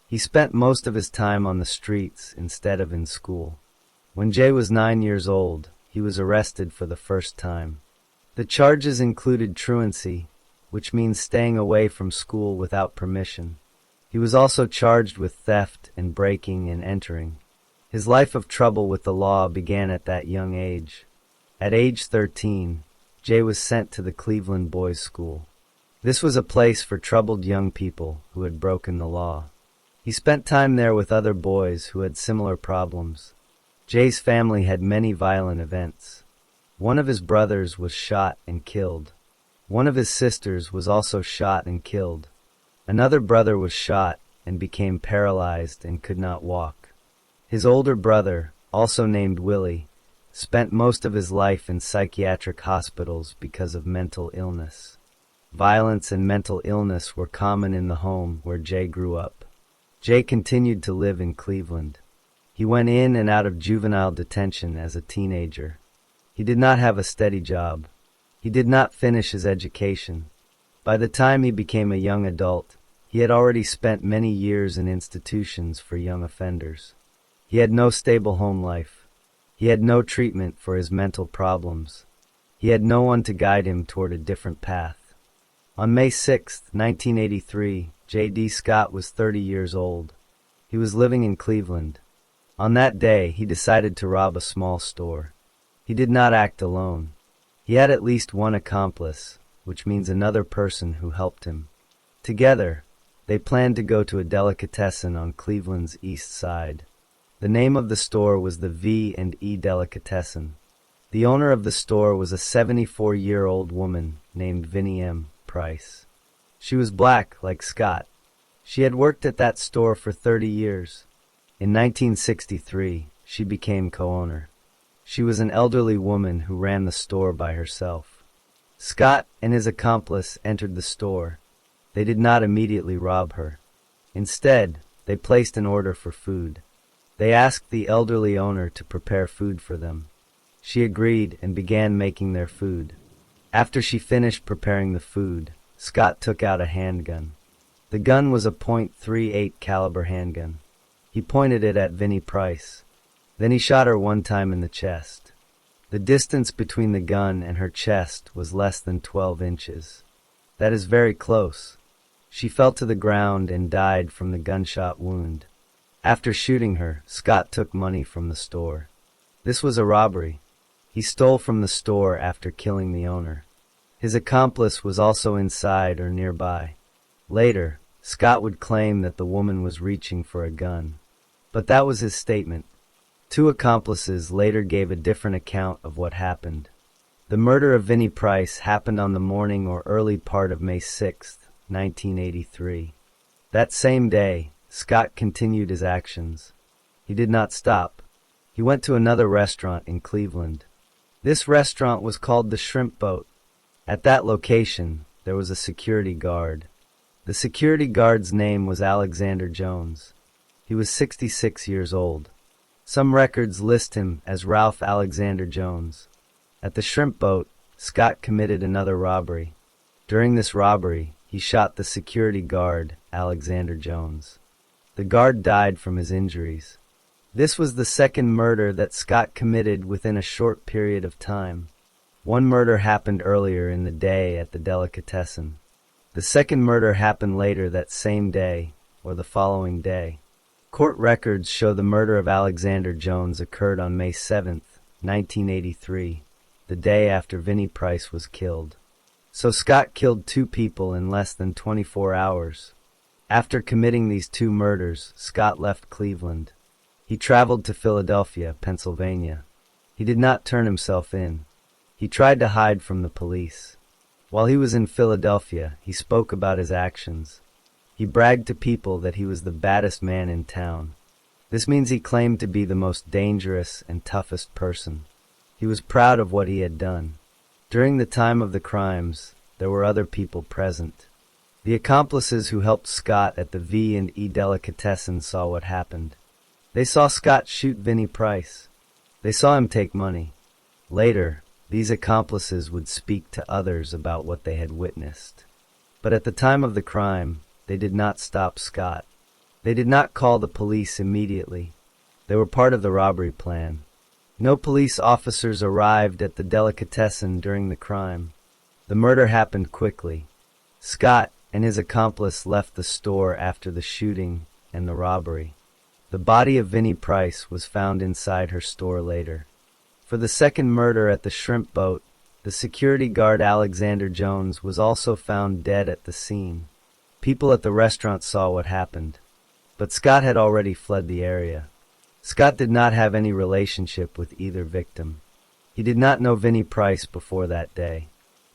He spent most of his time on the streets instead of in school. When Jay was 9 years old, he was arrested for the first time. The charges included truancy, which means staying away from school without permission. He was also charged with theft and breaking and entering. His life of trouble with the law began at that young age. At age 13, Jay was sent to the Cleveland Boys' School. This was a place for troubled young people who had broken the law. He spent time there with other boys who had similar problems. Jay's family had many violent events. One of his brothers was shot and killed. One of his sisters was also shot and killed. Another brother was shot and became paralyzed and could not walk. His older brother, also named Willie, spent most of his life in psychiatric hospitals because of mental illness. Violence and mental illness were common in the home where Jay grew up. Jay continued to live in Cleveland. He went in and out of juvenile detention as a teenager. He did not have a steady job. He did not finish his education. By the time he became a young adult, he had already spent many years in institutions for young offenders. He had no stable home life. He had no treatment for his mental problems. He had no one to guide him toward a different path. On May 6, 1983, J.D. Scott was 30 years old. He was living in Cleveland. On that day, he decided to rob a small store. He did not act alone. He had at least one accomplice, which means another person who helped him. Together, they planned to go to a delicatessen on Cleveland's east side. The name of the store was the V&E Delicatessen. The owner of the store was a 74-year-old woman named Vinnie M. Price. She was black, like Scott. She had worked at that store for 30 years. In 1963, she became co-owner. She was an elderly woman who ran the store by herself. Scott and his accomplice entered the store. They did not immediately rob her. Instead, they placed an order for food. They asked the elderly owner to prepare food for them. She agreed and began making their food. After she finished preparing the food, Scott took out a handgun. The gun was a .38 caliber handgun. He pointed it at Vinnie Price. Then he shot her one time in the chest. The distance between the gun and her chest was less than 12 inches. That is very close. She fell to the ground and died from the gunshot wound. After shooting her, Scott took money from the store. This was a robbery. He stole from the store after killing the owner. His accomplice was also inside or nearby. Later, Scott would claim that the woman was reaching for a gun. But that was his statement. 2 accomplices later gave a different account of what happened. The murder of Vinnie Price happened on the morning or early part of May 6, 1983. That same day, Scott continued his actions. He did not stop. He went to another restaurant in Cleveland. This restaurant was called the Shrimp Boat. At that location, there was a security guard. The security guard's name was Alexander Jones. He was 66 years old. Some records list him as Ralph Alexander Jones. At the Shrimp Boat, Scott committed another robbery. During this robbery, he shot the security guard, Alexander Jones. The guard died from his injuries. This was the second murder that Scott committed within a short period of time. One murder happened earlier in the day at the delicatessen. The second murder happened later that same day, or the following day. Court records show the murder of Alexander Jones occurred on May 7, 1983, the day after Vinnie Price was killed. So Scott killed 2 people in less than 24 hours. After committing these 2 murders, Scott left Cleveland. He traveled to Philadelphia, Pennsylvania. He did not turn himself in. He tried to hide from the police. While he was in Philadelphia, he spoke about his actions. He bragged to people that he was the baddest man in town. This means he claimed to be the most dangerous and toughest person. He was proud of what he had done. During the time of the crimes, there were other people present. The accomplices who helped Scott at the V&E delicatessen saw what happened. They saw Scott shoot Vinnie Price. They saw him take money. Later, these accomplices would speak to others about what they had witnessed. But at the time of the crime, they did not stop Scott. They did not call the police immediately. They were part of the robbery plan. No police officers arrived at the delicatessen during the crime. The murder happened quickly. Scott and his accomplice left the store after the shooting and the robbery. The body of Vinnie Price was found inside her store later. For the second murder at the Shrimp Boat, the security guard Alexander Jones was also found dead at the scene. People at the restaurant saw what happened, but Scott had already fled the area. Scott did not have any relationship with either victim. He did not know Vinnie Price before that day.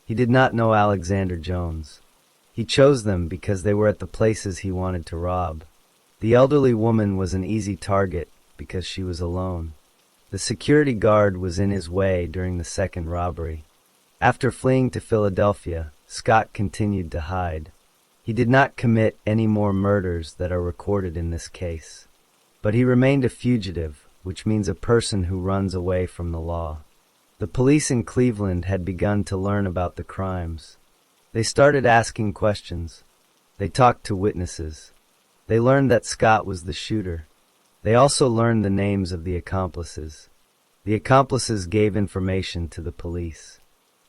He did not know Alexander Jones. He chose them because they were at the places he wanted to rob. The elderly woman was an easy target because she was alone. The security guard was in his way during the second robbery. After fleeing to Philadelphia, Scott continued to hide. He did not commit any more murders that are recorded in this case. But he remained a fugitive, which means a person who runs away from the law. The police in Cleveland had begun to learn about the crimes. They started asking questions. They talked to witnesses. They learned that Scott was the shooter. They also learned the names of the accomplices. The accomplices gave information to the police.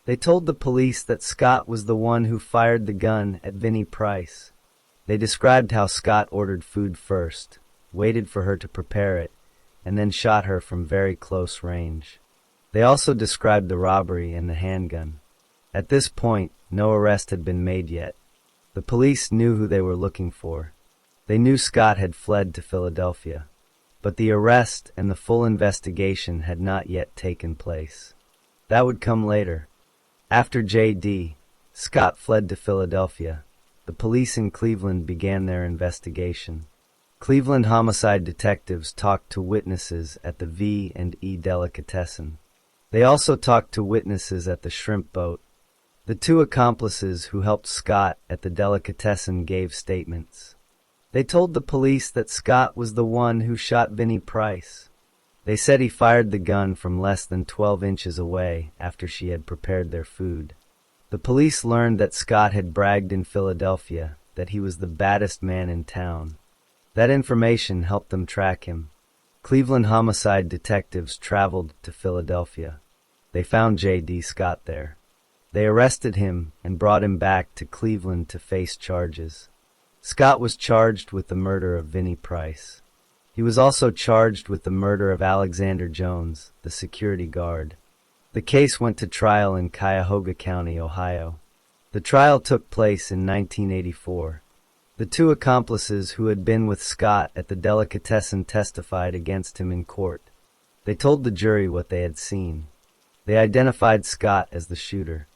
They told the police that Scott was the one who fired the gun at Vinnie Price. They described how Scott ordered food first, waited for her to prepare it, and then shot her from very close range. They also described the robbery and the handgun. At this point, no arrest had been made yet. The police knew who they were looking for. They knew Scott had fled to Philadelphia. But the arrest and the full investigation had not yet taken place. That would come later. After J.D., Scott fled to Philadelphia. The police in Cleveland began their investigation. Cleveland homicide detectives talked to witnesses at the V&E delicatessen. They also talked to witnesses at the Shrimp Boat. The 2 accomplices who helped Scott at the delicatessen gave statements. They told the police that Scott was the one who shot Vinnie Price. They said he fired the gun from less than 12 inches away after she had prepared their food. The police learned that Scott had bragged in Philadelphia that he was the baddest man in town. That information helped them track him. Cleveland homicide detectives traveled to Philadelphia. They found J.D. Scott there. They arrested him and brought him back to Cleveland to face charges. Scott was charged with the murder of Vinnie Price. He was also charged with the murder of Alexander Jones, the security guard. The case went to trial in Cuyahoga County, Ohio. The trial took place in 1984. The 2 accomplices who had been with Scott at the delicatessen testified against him in court. They told the jury what they had seen. They identified Scott as the shooter.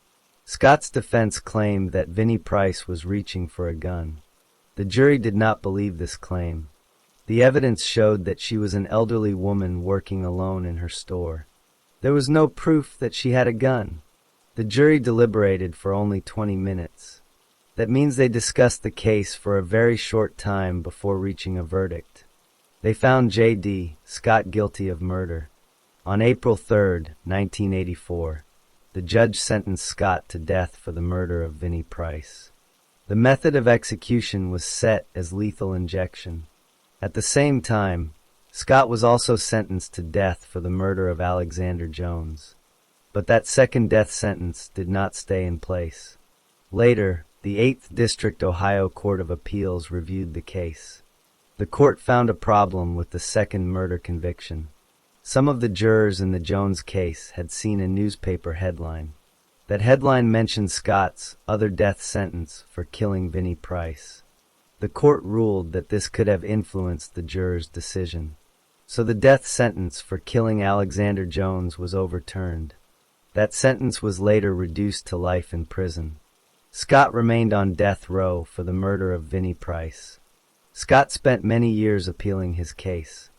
Scott's defense claimed that Vinnie Price was reaching for a gun. The jury did not believe this claim. The evidence showed that she was an elderly woman working alone in her store. There was no proof that she had a gun. The jury deliberated for only 20 minutes. That means they discussed the case for a very short time before reaching a verdict. They found J.D. Scott guilty of murder. On April 3, 1984, the judge sentenced Scott to death for the murder of Vinnie Price. The method of execution was set as lethal injection. At the same time, Scott was also sentenced to death for the murder of Alexander Jones. But that second death sentence did not stay in place. Later, the 8th District Ohio Court of Appeals reviewed the case. The court found a problem with the second murder conviction. Some of the jurors in the Jones case had seen a newspaper headline. That headline mentioned Scott's other death sentence for killing Vinnie Price. The court ruled that this could have influenced the jurors' decision. So the death sentence for killing Alexander Jones was overturned. That sentence was later reduced to life in prison. Scott remained on death row for the murder of Vinnie Price. Scott spent many years appealing his case.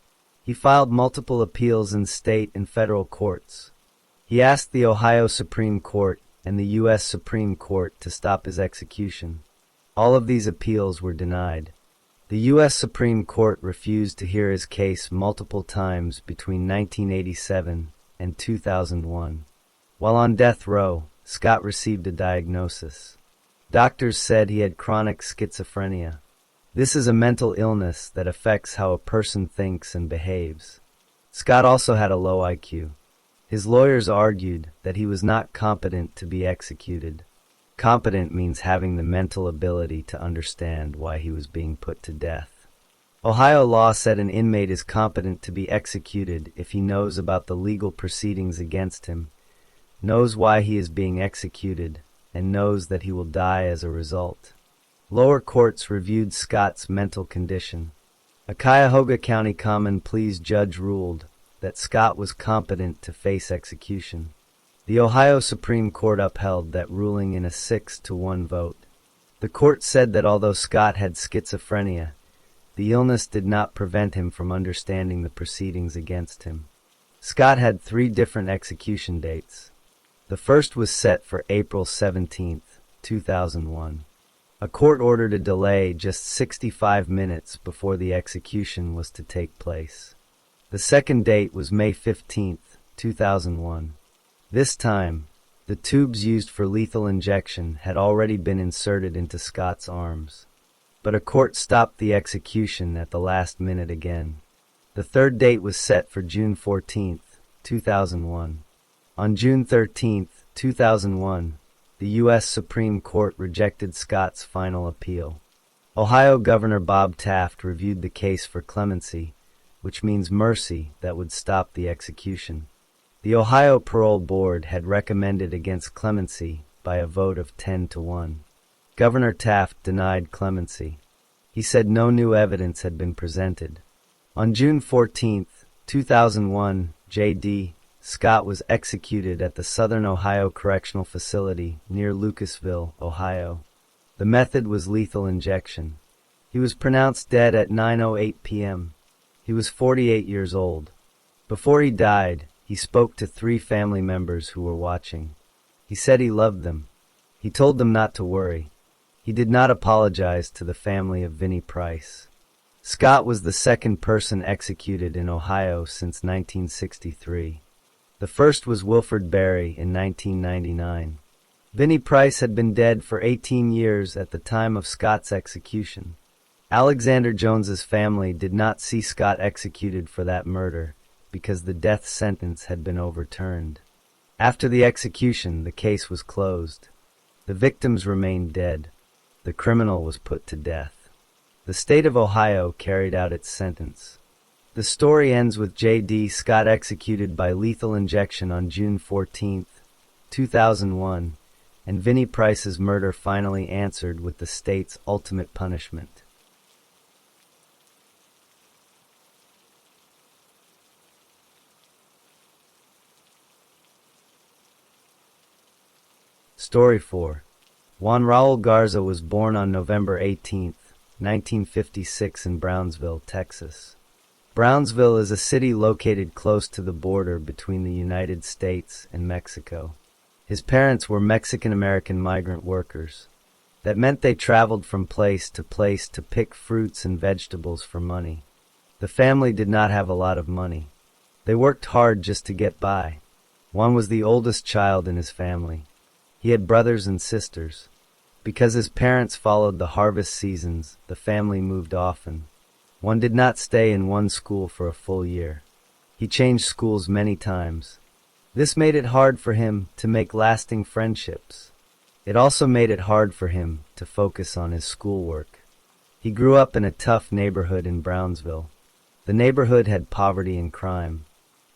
He filed multiple appeals in state and federal courts. He asked the Ohio Supreme Court and the U.S. Supreme Court to stop his execution. All of these appeals were denied. The U.S. Supreme Court refused to hear his case multiple times between 1987 and 2001. While on death row, Scott received a diagnosis. Doctors said he had chronic schizophrenia. This is a mental illness that affects how a person thinks and behaves. Scott also had a low IQ. His lawyers argued that he was not competent to be executed. Competent means having the mental ability to understand why he was being put to death. Ohio law said an inmate is competent to be executed if he knows about the legal proceedings against him, knows why he is being executed, and knows that he will die as a result. Lower courts reviewed Scott's mental condition. A Cuyahoga County Common Pleas judge ruled that Scott was competent to face execution. The Ohio Supreme Court upheld that ruling in a 6-1 vote. The court said that although Scott had schizophrenia, the illness did not prevent him from understanding the proceedings against him. Scott had 3 different execution dates. The first was set for April 17, 2001. A court ordered a delay just 65 minutes before the execution was to take place. The second date was May 15, 2001. This time, the tubes used for lethal injection had already been inserted into Scott's arms. But a court stopped the execution at the last minute again. The third date was set for June 14, 2001. On June 13, 2001, the U.S. Supreme Court rejected Scott's final appeal. Ohio Governor Bob Taft reviewed the case for clemency, which means mercy that would stop the execution. The Ohio Parole Board had recommended against clemency by a vote of 10-1. Governor Taft denied clemency. He said no new evidence had been presented. On June 14, 2001, J.D. Scott was executed at the Southern Ohio Correctional Facility near Lucasville, Ohio. The method was lethal injection. He was pronounced dead at 9:08 p.m. He was 48 years old. Before he died, he spoke to 3 family members who were watching. He said he loved them. He told them not to worry. He did not apologize to the family of Vinnie Price. Scott was the second person executed in Ohio since 1963. The first was Wilford Berry in 1999. Vinnie Price had been dead for 18 years at the time of Scott's execution. Alexander Jones's family did not see Scott executed for that murder because the death sentence had been overturned. After the execution, the case was closed. The victims remained dead. The criminal was put to death. The state of Ohio carried out its sentence. The story ends with J.D. Scott executed by lethal injection on June 14, 2001, and Vinnie Price's murder finally answered with the state's ultimate punishment. Story 4. Juan Raul Garza was born on November 18, 1956 in Brownsville, Texas. Brownsville is a city located close to the border between the United States and Mexico. His parents were Mexican-American migrant workers. That meant they traveled from place to pick fruits and vegetables for money. The family did not have a lot of money. They worked hard just to get by. Juan was the oldest child in his family. He had brothers and sisters. Because his parents followed the harvest seasons, the family moved often. Juan did not stay in one school for a full year. He changed schools many times. This made it hard for him to make lasting friendships. It also made it hard for him to focus on his schoolwork. He grew up in a tough neighborhood in Brownsville. The neighborhood had poverty and crime.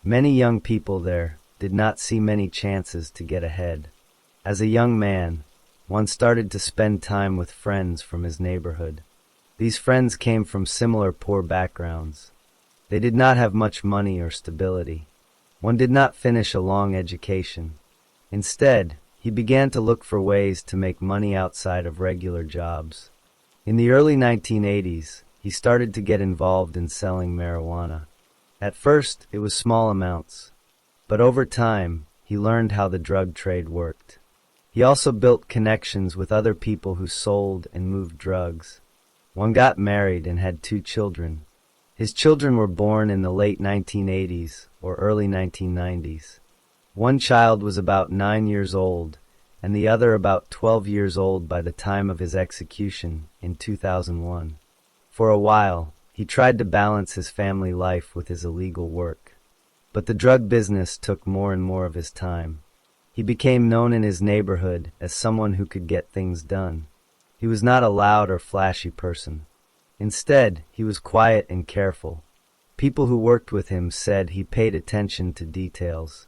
Many young people there did not see many chances to get ahead. As a young man, Juan started to spend time with friends from his neighborhood. These friends came from similar poor backgrounds. They did not have much money or stability. Juan did not finish a long education. Instead, he began to look for ways to make money outside of regular jobs. In the early 1980s, he started to get involved in selling marijuana. At first, it was small amounts, but over time, he learned how the drug trade worked. He also built connections with other people who sold and moved drugs. Juan got married and had 2 children. His children were born in the late 1980s or early 1990s. One child was about 9 years old, and the other about 12 years old by the time of his execution in 2001. For a while, he tried to balance his family life with his illegal work. But the drug business took more and more of his time. He became known in his neighborhood as someone who could get things done. He was not a loud or flashy person. Instead, he was quiet and careful. People who worked with him said he paid attention to details.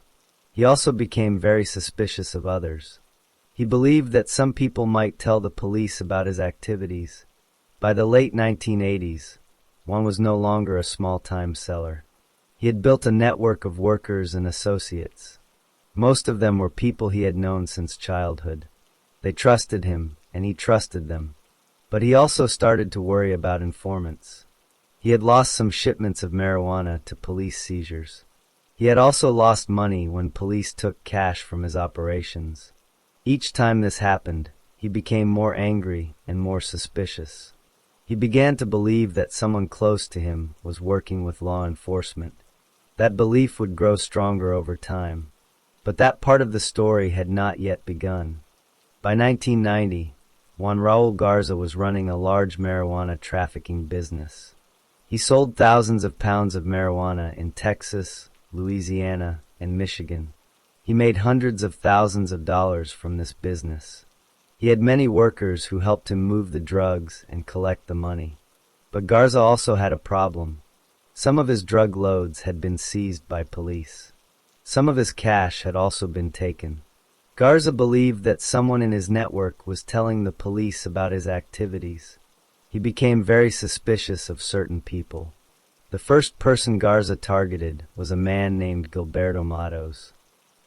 He also became very suspicious of others. He believed that some people might tell the police about his activities. By the late 1980s, Juan was no longer a small-time seller. He had built a network of workers and associates. Most of them were people he had known since childhood. They trusted him, and he trusted them. But he also started to worry about informants. He had lost some shipments of marijuana to police seizures. He had also lost money when police took cash from his operations. Each time this happened, he became more angry and more suspicious. He began to believe that someone close to him was working with law enforcement. That belief would grow stronger over time. But that part of the story had not yet begun. By 1990, Juan Raul Garza was running a large marijuana trafficking business. He sold thousands of pounds of marijuana in Texas, Louisiana, and Michigan. He made hundreds of thousands of dollars from this business. He had many workers who helped him move the drugs and collect the money. But Garza also had a problem. Some of his drug loads had been seized by police. Some of his cash had also been taken. Garza believed that someone in his network was telling the police about his activities. He became very suspicious of certain people. The first person Garza targeted was a man named Gilberto Matos.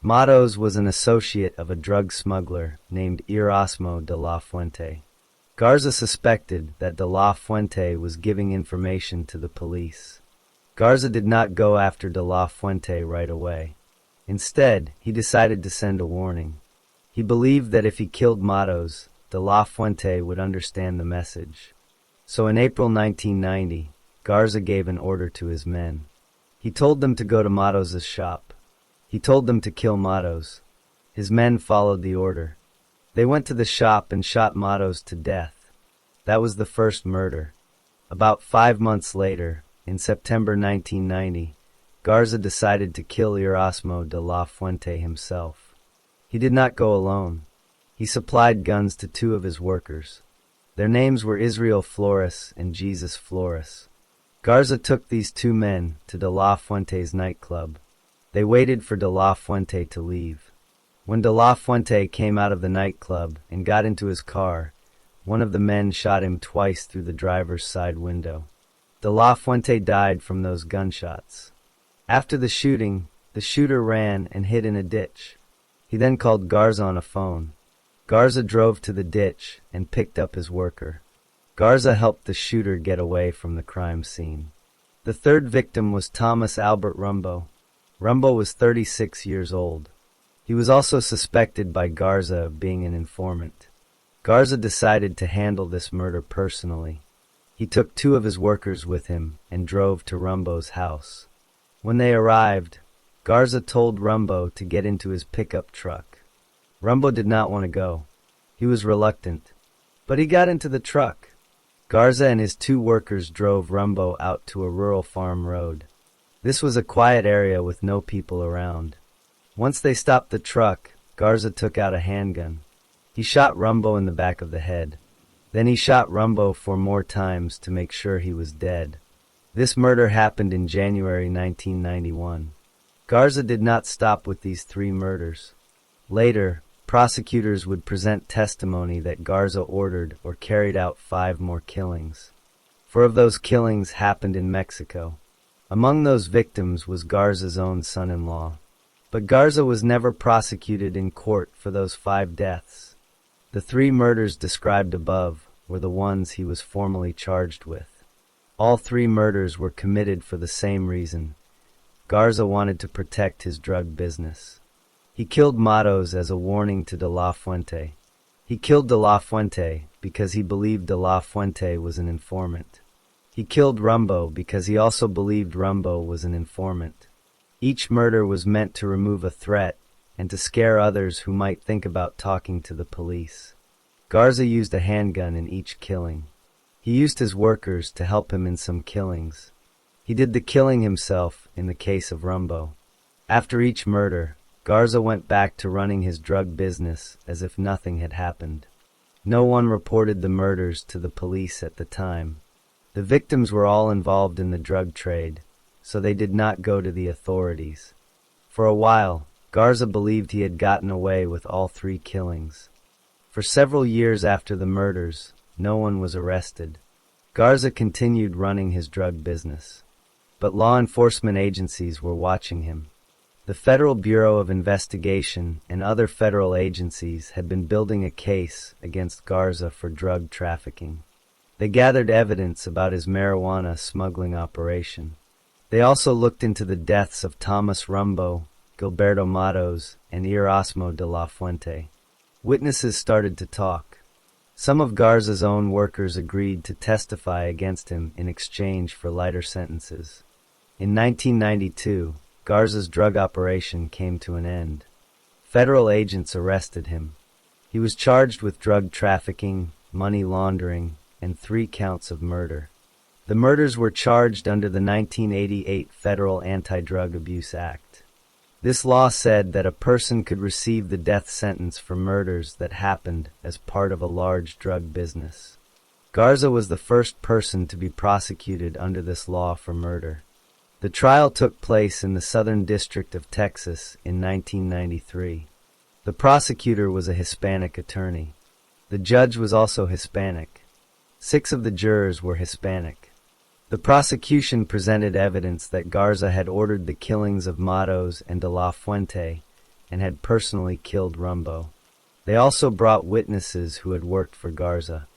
Matos was an associate of a drug smuggler named Erasmo de la Fuente. Garza suspected that de la Fuente was giving information to the police. Garza did not go after de la Fuente right away. Instead, he decided to send a warning. He believed that if he killed Matos, de la Fuente would understand the message. So in April 1990, Garza gave an order to his men. He told them to go to Matos' shop. He told them to kill Matos. His men followed the order. They went to the shop and shot Matos to death. That was the first murder. About 5 months later, in September 1990, Garza decided to kill Erasmo de la Fuente himself. He did not go alone. He supplied guns to 2 of his workers. Their names were Israel Flores and Jesus Flores. Garza took these 2 men to de la Fuente's nightclub. They waited for de la Fuente to leave. When de la Fuente came out of the nightclub and got into his car, one of the men shot him twice through the driver's side window. De la Fuente died from those gunshots. After the shooting, the shooter ran and hid in a ditch. He then called Garza on a phone. Garza drove to the ditch and picked up his worker. Garza helped the shooter get away from the crime scene. The third victim was Thomas Albert Rumbo. Rumbo was 36 years old. He was also suspected by Garza of being an informant. Garza decided to handle this murder personally. He took 2 of his workers with him and drove to Rumbo's house. When they arrived, Garza told Rumbo to get into his pickup truck. Rumbo did not want to go. He was reluctant, but he got into the truck. Garza and his 2 workers drove Rumbo out to a rural farm road. This was a quiet area with no people around. Once they stopped the truck, Garza took out a handgun. He shot Rumbo in the back of the head. Then he shot Rumbo 4 more times to make sure he was dead. This murder happened in January 1991. Garza did not stop with these 3 murders. Later, prosecutors would present testimony that Garza ordered or carried out 5 more killings. 4 of those killings happened in Mexico. Among those victims was Garza's own son-in-law. But Garza was never prosecuted in court for those 5 deaths. The 3 murders described above were the ones he was formally charged with. All 3 murders were committed for the same reason. Garza wanted to protect his drug business. He killed Matos as a warning to De La Fuente. He killed De La Fuente because he believed De La Fuente was an informant. He killed Rumbo because he also believed Rumbo was an informant. Each murder was meant to remove a threat and to scare others who might think about talking to the police. Garza used a handgun in each killing. He used his workers to help him in some killings. He did the killing himself in the case of Rumbo. After each murder, Garza went back to running his drug business as if nothing had happened. No one reported the murders to the police at the time. The victims were all involved in the drug trade, so they did not go to the authorities. For a while, Garza believed he had gotten away with all 3 killings. For several years after the murders, no one was arrested. Garza continued running his drug business. But law enforcement agencies were watching him. The Federal Bureau of Investigation and other federal agencies had been building a case against Garza for drug trafficking. They gathered evidence about his marijuana smuggling operation. They also looked into the deaths of Thomas Rumbo, Gilberto Matos, and Erasmo de la Fuente. Witnesses started to talk. Some of Garza's own workers agreed to testify against him in exchange for lighter sentences. In 1992, Garza's drug operation came to an end. Federal agents arrested him. He was charged with drug trafficking, money laundering, and 3 counts of murder. The murders were charged under the 1988 Federal Anti-Drug Abuse Act. This law said that a person could receive the death sentence for murders that happened as part of a large drug business. Garza was the first person to be prosecuted under this law for murder. The trial took place in the Southern District of Texas in 1993. The prosecutor was a Hispanic attorney. The judge was also Hispanic. 6 of the jurors were Hispanic. The prosecution presented evidence that Garza had ordered the killings of Matos and de la Fuente and had personally killed Rumbo. They also brought witnesses who had worked for Garza.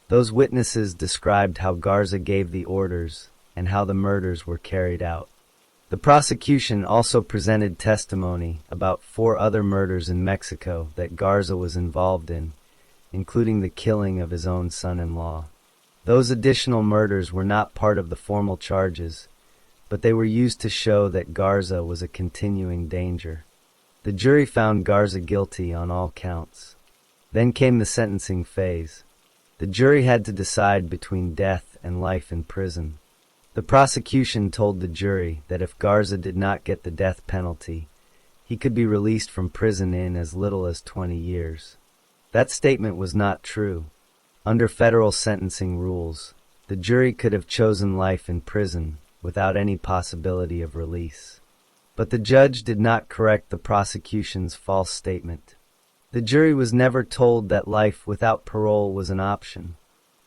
Those witnesses described how Garza gave the orders and how the murders were carried out. The prosecution also presented testimony about 4 other murders in Mexico that Garza was involved in, including the killing of his own son-in-law. Those additional murders were not part of the formal charges, but they were used to show that Garza was a continuing danger. The jury found Garza guilty on all counts. Then came the sentencing phase. The jury had to decide between death and life in prison. The prosecution told the jury that if Garza did not get the death penalty, he could be released from prison in as little as 20 years. That statement was not true. Under federal sentencing rules, the jury could have chosen life in prison without any possibility of release. But the judge did not correct the prosecution's false statement. The jury was never told that life without parole was an option.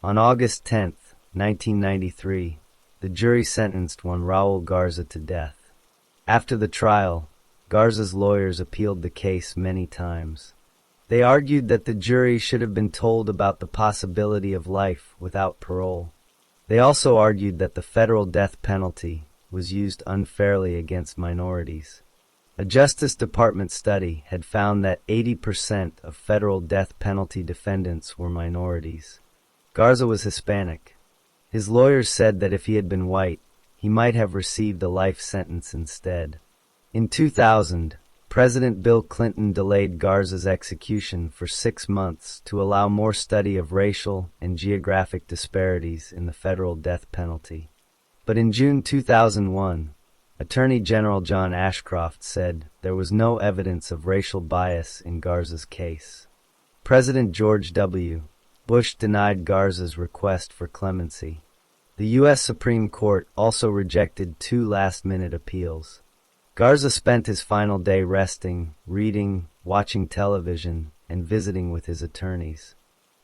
On August 10, 1993, the jury sentenced Juan Raul Garza to death. After the trial, Garza's lawyers appealed the case many times. They argued that the jury should have been told about the possibility of life without parole. They also argued that the federal death penalty was used unfairly against minorities. A Justice Department study had found that 80% of federal death penalty defendants were minorities. Garza was Hispanic. His lawyers said that if he had been white, he might have received a life sentence instead. In 2000, President Bill Clinton delayed Garza's execution for 6 months to allow more study of racial and geographic disparities in the federal death penalty. But in June 2001, Attorney General John Ashcroft said there was no evidence of racial bias in Garza's case. President George W. Bush denied Garza's request for clemency. The U.S. Supreme Court also rejected 2 last-minute appeals. Garza spent his final day resting, reading, watching television, and visiting with his attorneys.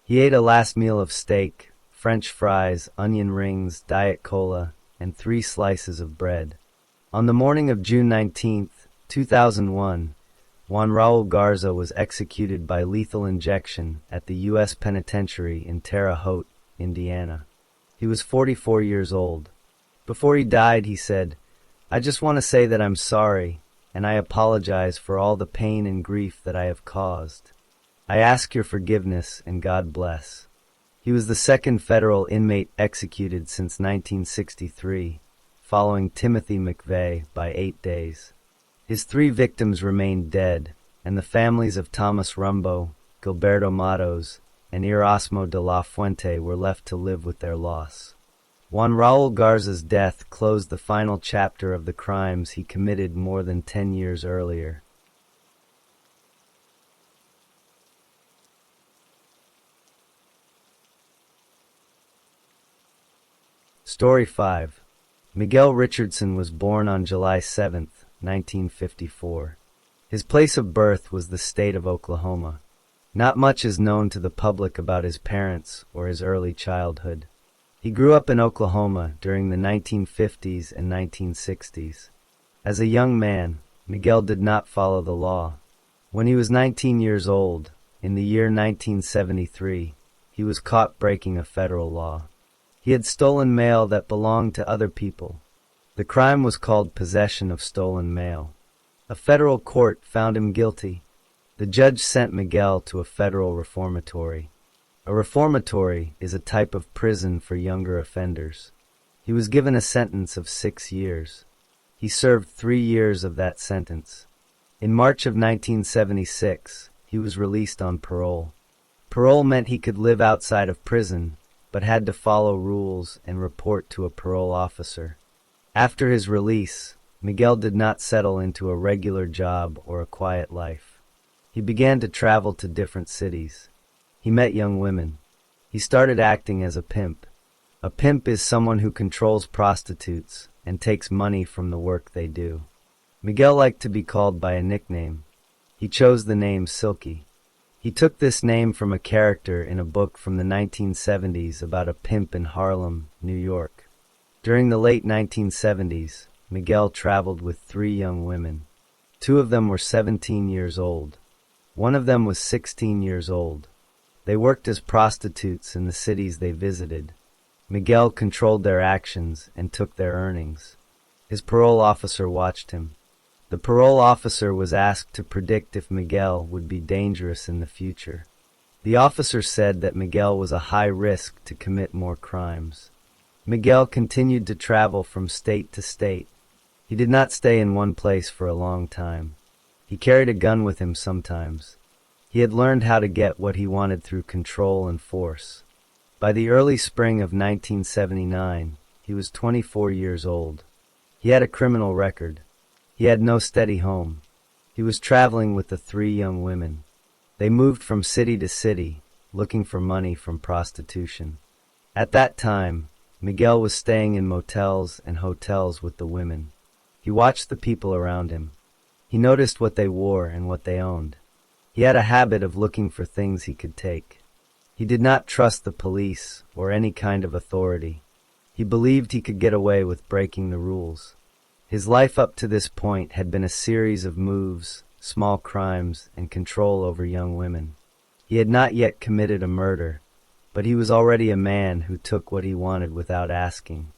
He ate a last meal of steak, French fries, onion rings, Diet Cola, and 3 slices of bread. On the morning of June 19, 2001, Juan Raul Garza was executed by lethal injection at the U.S. Penitentiary in Terre Haute, Indiana. He was 44 years old. Before he died, he said, "I just want to say that I'm sorry, and I apologize for all the pain and grief that I have caused. I ask your forgiveness, and God bless." He was the second federal inmate executed since 1963, following Timothy McVeigh by 8 days. His 3 victims remained dead, and the families of Thomas Rumbo, Gilberto Matos, and Erasmo de la Fuente were left to live with their loss. Juan Raul Garza's death closed the final chapter of the crimes he committed more than 10 years earlier. Story 5. Miguel Richardson was born on July 7, 1954. His place of birth was the state of Oklahoma. Not much is known to the public about his parents or his early childhood. He grew up in Oklahoma during the 1950s and 1960s. As a young man, Miguel did not follow the law. When he was 19 years old, in the year 1973, he was caught breaking a federal law. He had stolen mail that belonged to other people. The crime was called possession of stolen mail. A federal court found him guilty. The judge sent Miguel to a federal reformatory. A reformatory is a type of prison for younger offenders. He was given a sentence of 6 years. He served 3 years of that sentence. In March of 1976, he was released on parole. Parole meant he could live outside of prison, but had to follow rules and report to a parole officer. After his release, Miguel did not settle into a regular job or a quiet life. He began to travel to different cities. He met young women. He started acting as a pimp. A pimp is someone who controls prostitutes and takes money from the work they do. Miguel liked to be called by a nickname. He chose the name Silky. He took this name from a character in a book from the 1970s about a pimp in Harlem, New York. During the late 1970s, Miguel traveled with 3 young women. 2 of them were 17 years old. One of them was 16 years old. They worked as prostitutes in the cities they visited. Miguel controlled their actions and took their earnings. His parole officer watched him. The parole officer was asked to predict if Miguel would be dangerous in the future. The officer said that Miguel was a high risk to commit more crimes. Miguel continued to travel from state to state. He did not stay in one place for a long time. He carried a gun with him sometimes. He had learned how to get what he wanted through control and force. By the early spring of 1979, he was 24 years old. He had a criminal record. He had no steady home. He was traveling with the 3 young women. They moved from city to city, looking for money from prostitution. At that time, Miguel was staying in motels and hotels with the women. He watched the people around him. He noticed what they wore and what they owned. He had a habit of looking for things he could take. He did not trust the police or any kind of authority. He believed he could get away with breaking the rules. His life up to this point had been a series of moves, small crimes, and control over young women. He had not yet committed a murder, but he was already a man who took what he wanted without asking.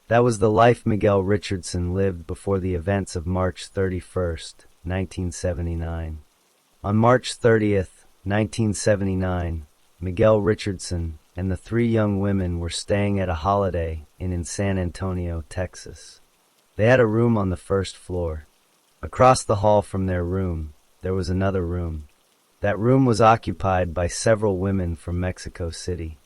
That was the life Miguel Richardson lived before the events of March 31st, 1979. On March 30th, 1979, Miguel Richardson and the three young women were staying at a Holiday Inn in San Antonio, Texas. They had a room on the first floor. Across the hall from their room, there was another room. That room was occupied by several women from Mexico City.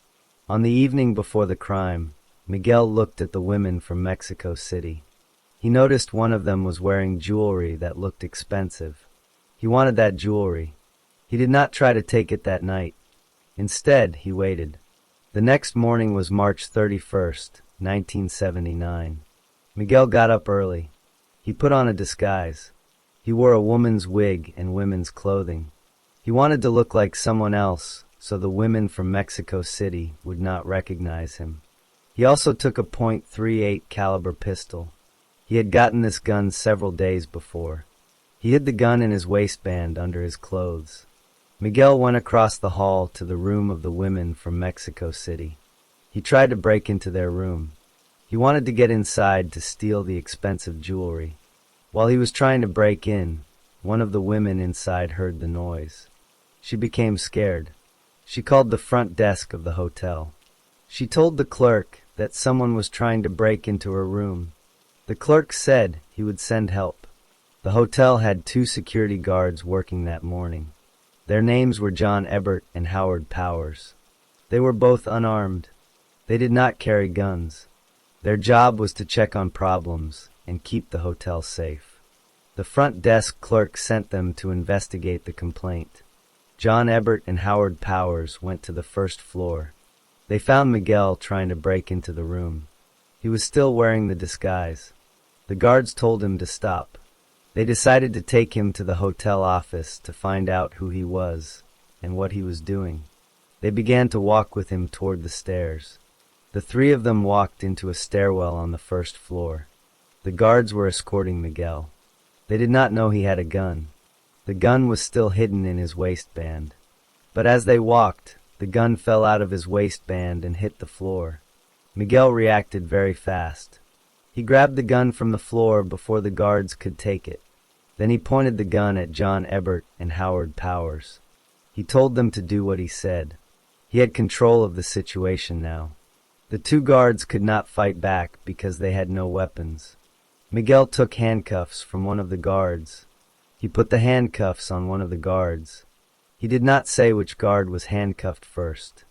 On the evening before the crime, Miguel looked at the women from Mexico City. He noticed one of them was wearing jewelry that looked expensive. He wanted that jewelry. He did not try to take it that night. Instead, he waited. The next morning was March 31st, 1979. Miguel got up early. He put on a disguise. He wore a woman's wig and women's clothing. He wanted to look like someone else, so the women from Mexico City would not recognize him. He also took a .38 caliber pistol. He had gotten this gun several days before. He hid the gun in his waistband under his clothes. Miguel went across the hall to the room of the women from Mexico City. He tried to break into their room. He wanted to get inside to steal the expensive jewelry. While he was trying to break in, one of the women inside heard the noise. She became scared. She called the front desk of the hotel. She told the clerk that someone was trying to break into her room. The clerk said he would send help. The hotel had 2 security guards working that morning. Their names were John Ebert and Howard Powers. They were both unarmed. They did not carry guns. Their job was to check on problems and keep the hotel safe. The front desk clerk sent them to investigate the complaint. John Ebert and Howard Powers went to the first floor. They found Miguel trying to break into the room. He was still wearing the disguise. The guards told him to stop. They decided to take him to the hotel office to find out who he was and what he was doing. They began to walk with him toward the stairs. The 3 of them walked into a stairwell on the first floor. The guards were escorting Miguel. They did not know he had a gun. The gun was still hidden in his waistband. But as they walked, the gun fell out of his waistband and hit the floor. Miguel reacted very fast. He grabbed the gun from the floor before the guards could take it. Then he pointed the gun at John Ebert and Howard Powers. He told them to do what he said. He had control of the situation now. The 2 guards could not fight back because they had no weapons. Miguel took handcuffs from one of the guards. He put the handcuffs on one of the guards. He did not say which guard was handcuffed first.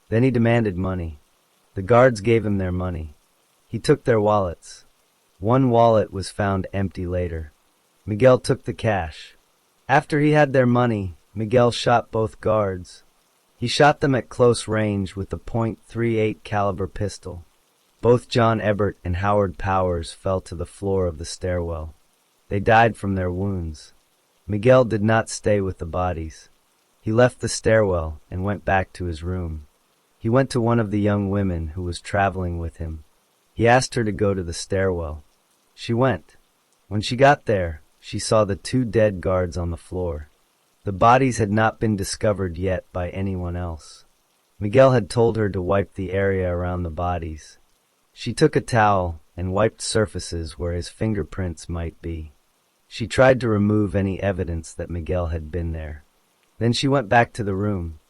Then he demanded money. The guards gave him their money. He took their wallets. One wallet was found empty later. Miguel took the cash. After he had their money, Miguel shot both guards. He shot them at close range with the .38 caliber pistol. Both John Ebert and Howard Powers fell to the floor of the stairwell. They died from their wounds. Miguel did not stay with the bodies. He left the stairwell and went back to his room. He went to one of the young women who was traveling with him. He asked her to go to the stairwell. She went. When she got there, she saw the 2 dead guards on the floor. The bodies had not been discovered yet by anyone else. Miguel had told her to wipe the area around the bodies. She took a towel and wiped surfaces where his fingerprints might be. She tried to remove any evidence that Miguel had been there. Then she went back to the room.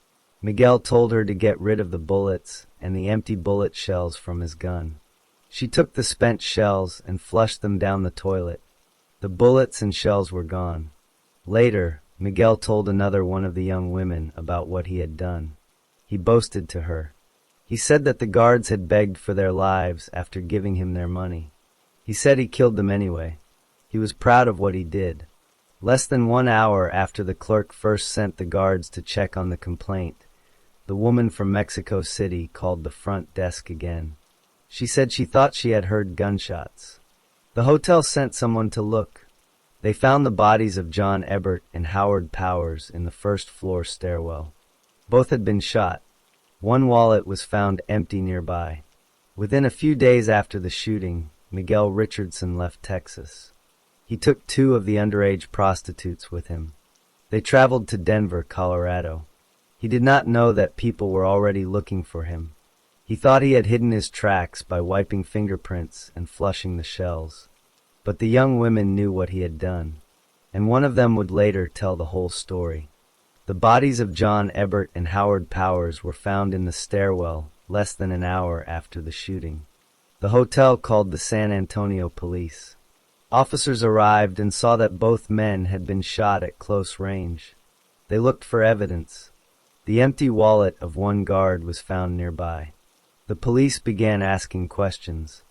Miguel told her to get rid of the bullets and the empty bullet shells from his gun. She took the spent shells and flushed them down the toilet. The bullets and shells were gone. Later, Miguel told another one of the young women about what he had done. He boasted to her. He said that the guards had begged for their lives after giving him their money. He said he killed them anyway. He was proud of what he did. Less than 1 hour after the clerk first sent the guards to check on the complaint, the woman from Mexico City called the front desk again. She said she thought she had heard gunshots. The hotel sent someone to look. They found the bodies of John Ebert and Howard Powers in the first floor stairwell. Both had been shot. One wallet was found empty nearby. Within a few days after the shooting, Miguel Richardson left Texas. He took two of the underage prostitutes with him. They traveled to Denver, Colorado. He did not know that people were already looking for him. He thought he had hidden his tracks by wiping fingerprints and flushing the shells. But the young women knew what he had done, and one of them would later tell the whole story. The bodies of John Ebert and Howard Powers were found in the stairwell less than an hour after the shooting. The hotel called the San Antonio police. Officers arrived and saw that both men had been shot at close range. They looked for evidence. The empty wallet of one guard was found nearby. The police began asking questions.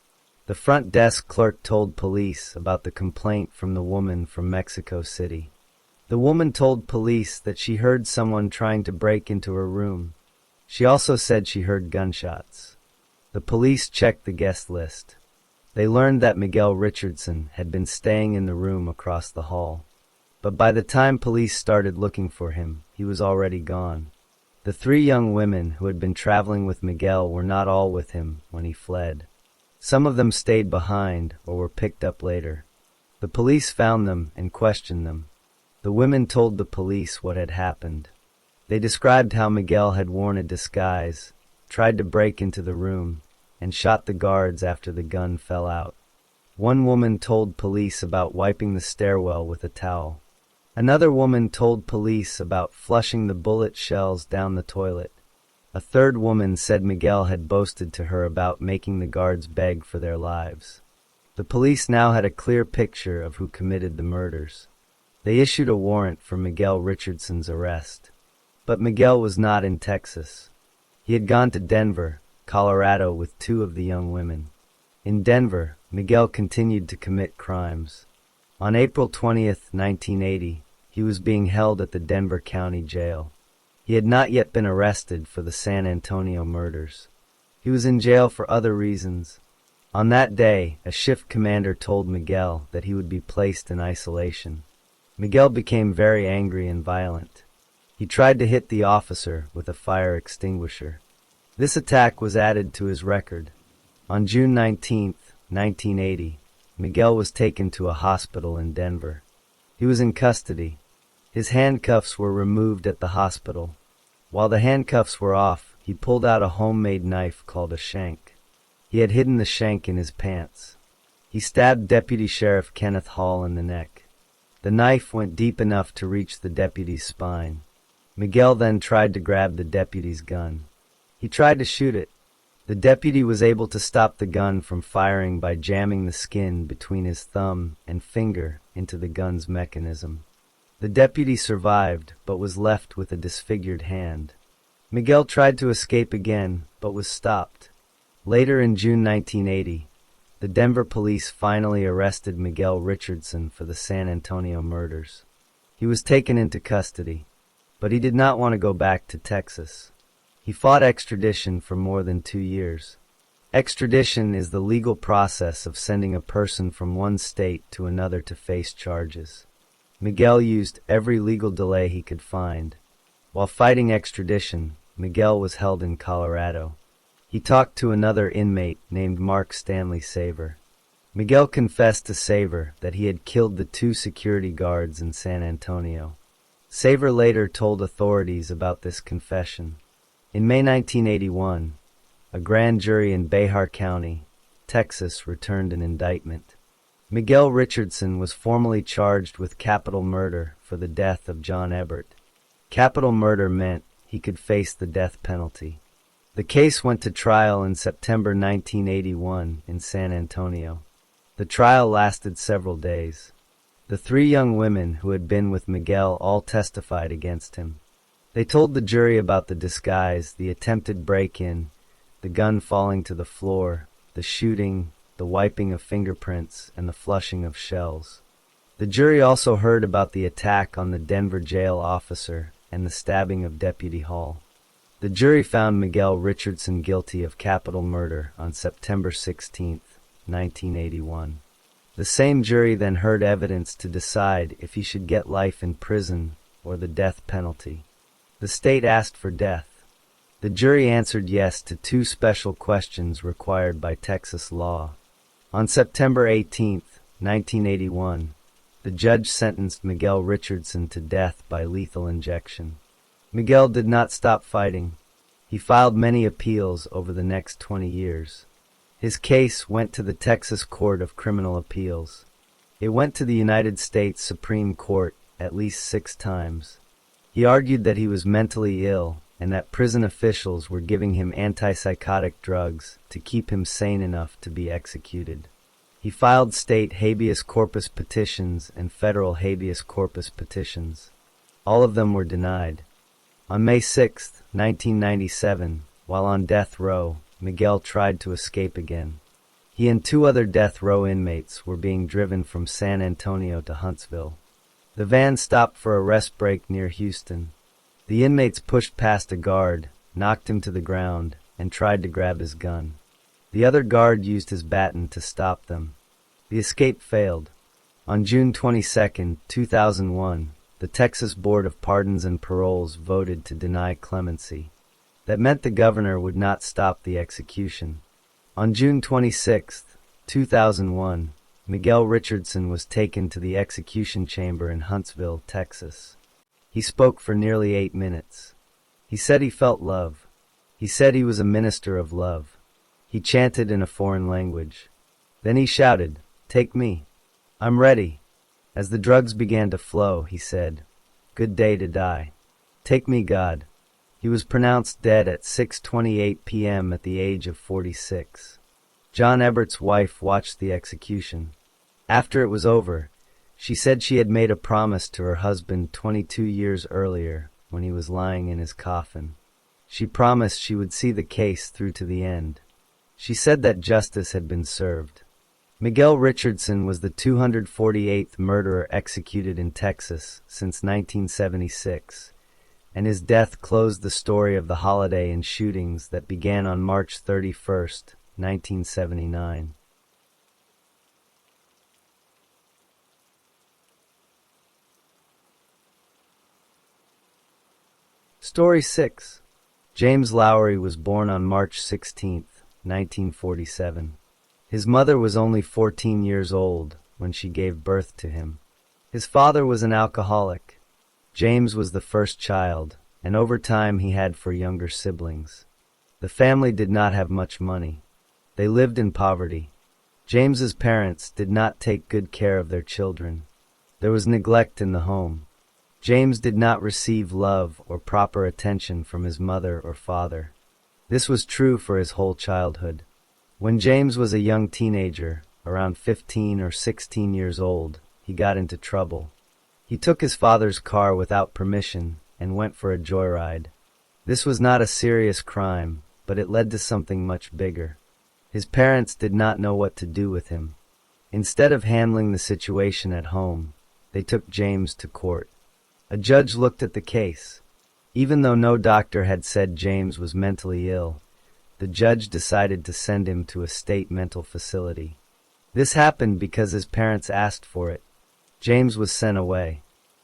The front desk clerk told police about the complaint from the woman from Mexico City. The woman told police that she heard someone trying to break into her room. She also said she heard gunshots. The police checked the guest list. They learned that Miguel Richardson had been staying in the room across the hall. But by the time police started looking for him, he was already gone. The three young women who had been traveling with Miguel were not all with him when he fled. Some of them stayed behind or were picked up later. The police found them and questioned them. The women told the police what had happened. They described how Miguel had worn a disguise, tried to break into the room, and shot the guards after the gun fell out. One woman told police about wiping the stairwell with a towel. Another woman told police about flushing the bullet shells down the toilet. A third woman said Miguel had boasted to her about making the guards beg for their lives. The police now had a clear picture of who committed the murders. They issued a warrant for Miguel Richardson's arrest. But Miguel was not in Texas. He had gone to Denver, Colorado with two of the young women. In Denver, Miguel continued to commit crimes. On April 20th, 1980, he was being held at the Denver County Jail. He had not yet been arrested for the San Antonio murders. He was in jail for other reasons. On that day, a shift commander told Miguel that he would be placed in isolation. Miguel became very angry and violent. He tried to hit the officer with a fire extinguisher. This attack was added to his record. On June 19, 1980, Miguel was taken to a hospital in Denver. He was in custody. His handcuffs were removed at the hospital. While the handcuffs were off, he pulled out a homemade knife called a shank. He had hidden the shank in his pants. He stabbed Deputy Sheriff Kenneth Hall in the neck. The knife went deep enough to reach the deputy's spine. Miguel then tried to grab the deputy's gun. He tried to shoot it. The deputy was able to stop the gun from firing by jamming the skin between his thumb and finger into the gun's mechanism. The deputy survived, but was left with a disfigured hand. Miguel tried to escape again, but was stopped. Later in June 1980, the Denver police finally arrested Miguel Richardson for the San Antonio murders. He was taken into custody, but he did not want to go back to Texas. He fought extradition for more than 2 years. Extradition is the legal process of sending a person from one state to another to face charges. Miguel used every legal delay he could find. While fighting extradition, Miguel was held in Colorado. He talked to another inmate named Mark Stanley Saver. Miguel confessed to Saver that he had killed the 2 security guards in San Antonio. Saver later told authorities about this confession. In May 1981, a grand jury in Behar County, Texas, returned an indictment. Miguel Richardson was formally charged with capital murder for the death of John Ebert. Capital murder meant he could face the death penalty. The case went to trial in September 1981 in San Antonio. The trial lasted several days. The 3 young women who had been with Miguel all testified against him. They told the jury about the disguise, the attempted break-in, the gun falling to the floor, the shooting, the wiping of fingerprints, and the flushing of shells. The jury also heard about the attack on the Denver jail officer and the stabbing of Deputy Hall. The jury found Miguel Richardson guilty of capital murder on September 16, 1981. The same jury then heard evidence to decide if he should get life in prison or the death penalty. The state asked for death. The jury answered yes to 2 special questions required by Texas law. On September 18, 1981, The judge sentenced Miguel Richardson to death by lethal injection. Miguel did not stop fighting. He filed many appeals over the next 20 years. His case went to the Texas Court of Criminal Appeals. It went to the United States Supreme Court at least 6 times. He argued that he was mentally ill and that prison officials were giving him antipsychotic drugs to keep him sane enough to be executed. He filed state habeas corpus petitions and federal habeas corpus petitions. All of them were denied. On May 6, 1997, while on death row, Miguel tried to escape again. He and 2 other death row inmates were being driven from San Antonio to Huntsville. The van stopped for a rest break near Houston. The inmates pushed past a guard, knocked him to the ground, and tried to grab his gun. The other guard used his baton to stop them. The escape failed. On June 22, 2001, the Texas Board of Pardons and Paroles voted to deny clemency. That meant the governor would not stop the execution. On June 26, 2001, Miguel Richardson was taken to the execution chamber in Huntsville, Texas. He spoke for nearly 8 minutes. He said he felt love. He said he was a minister of love. He chanted in a foreign language. Then he shouted, "Take me. I'm ready." As the drugs began to flow, he said, "Good day to die. Take me, God." He was pronounced dead at 6:28 p.m. at the age of 46. John Ebert's wife watched the execution. After it was over, she said she had made a promise to her husband 22 years earlier when he was lying in his coffin. She promised she would see the case through to the end. She said that justice had been served. Miguel Richardson was the 248th murderer executed in Texas since 1976, and his death closed the story of the holiday and shootings that began on March 31, 1979. Story 6. James Lowry was born on March 16, 1947. His mother was only 14 years old when she gave birth to him. His father was an alcoholic. James was the first child, and over time he had 4 younger siblings. The family did not have much money. They lived in poverty. James's parents did not take good care of their children. There was neglect in the home. James did not receive love or proper attention from his mother or father. This was true for his whole childhood. When James was a young teenager, around 15 or 16 years old, he got into trouble. He took his father's car without permission and went for a joyride. This was not a serious crime, but it led to something much bigger. His parents did not know what to do with him. Instead of handling the situation at home, they took James to court. A judge looked at the case. Even though no doctor had said James was mentally ill, the judge decided to send him to a state mental facility. This happened because his parents asked for it. James was sent away.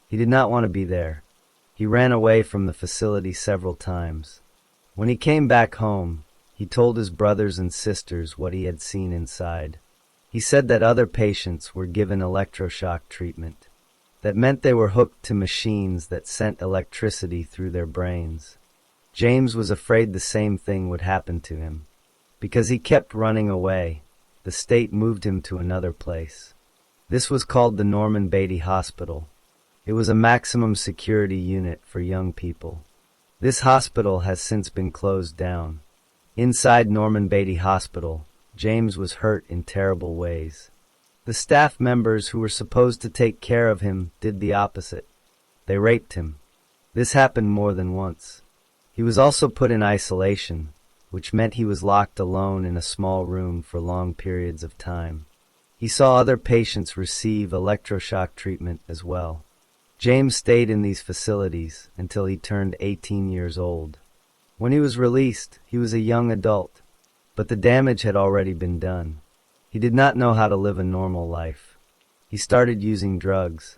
He did not want to be there. He ran away from the facility several times. When he came back home, he told his brothers and sisters what he had seen inside. He said that other patients were given electroshock treatment. That meant they were hooked to machines that sent electricity through their brains. James was afraid the same thing would happen to him. Because he kept running away, the state moved him to another place. This was called the Norman Beatty Hospital. It was a maximum security unit for young people. This hospital has since been closed down. Inside Norman Beatty Hospital, James was hurt in terrible ways. The staff members who were supposed to take care of him did the opposite. They raped him. This happened more than once. He was also put in isolation, which meant he was locked alone in a small room for long periods of time. He saw other patients receive electroshock treatment as well. James stayed in these facilities until he turned 18 years old. When he was released, he was a young adult, but the damage had already been done. He did not know how to live a normal life. He started using drugs.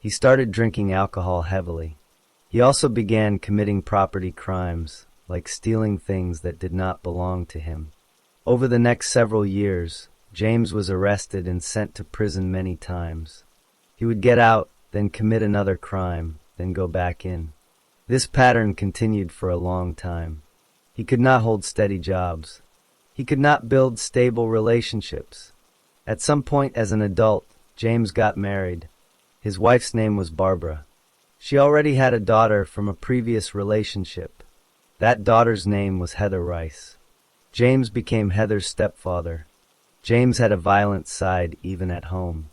He started drinking alcohol heavily. He also began committing property crimes, like stealing things that did not belong to him. Over the next several years, James was arrested and sent to prison many times. He would get out, then commit another crime, then go back in. This pattern continued for a long time. He could not hold steady jobs. He could not build stable relationships. At some point as an adult, James got married. His wife's name was Barbara. She already had a daughter from a previous relationship. That daughter's name was Heather Rice. James became Heather's stepfather. James had a violent side even at home.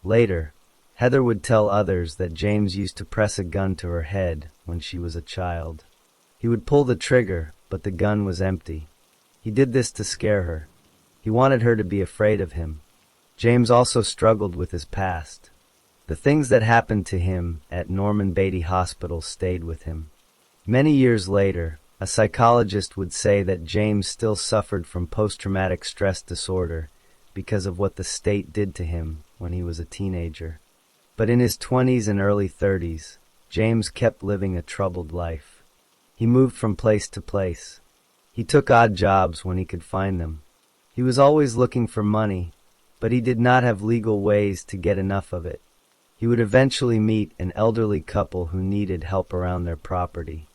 Later, Heather would tell others that James used to press a gun to her head when she was a child. He would pull the trigger, but the gun was empty. He did this to scare her. He wanted her to be afraid of him. James also struggled with his past. The things that happened to him at Norman Beatty Hospital stayed with him. Many years later, a psychologist would say that James still suffered from post-traumatic stress disorder because of what the state did to him when he was a teenager. But in his 20s and early 30s, James kept living a troubled life. He moved from place to place. He took odd jobs when he could find them. He was always looking for money, but he did not have legal ways to get enough of it. He would eventually meet an elderly couple who needed help around their property.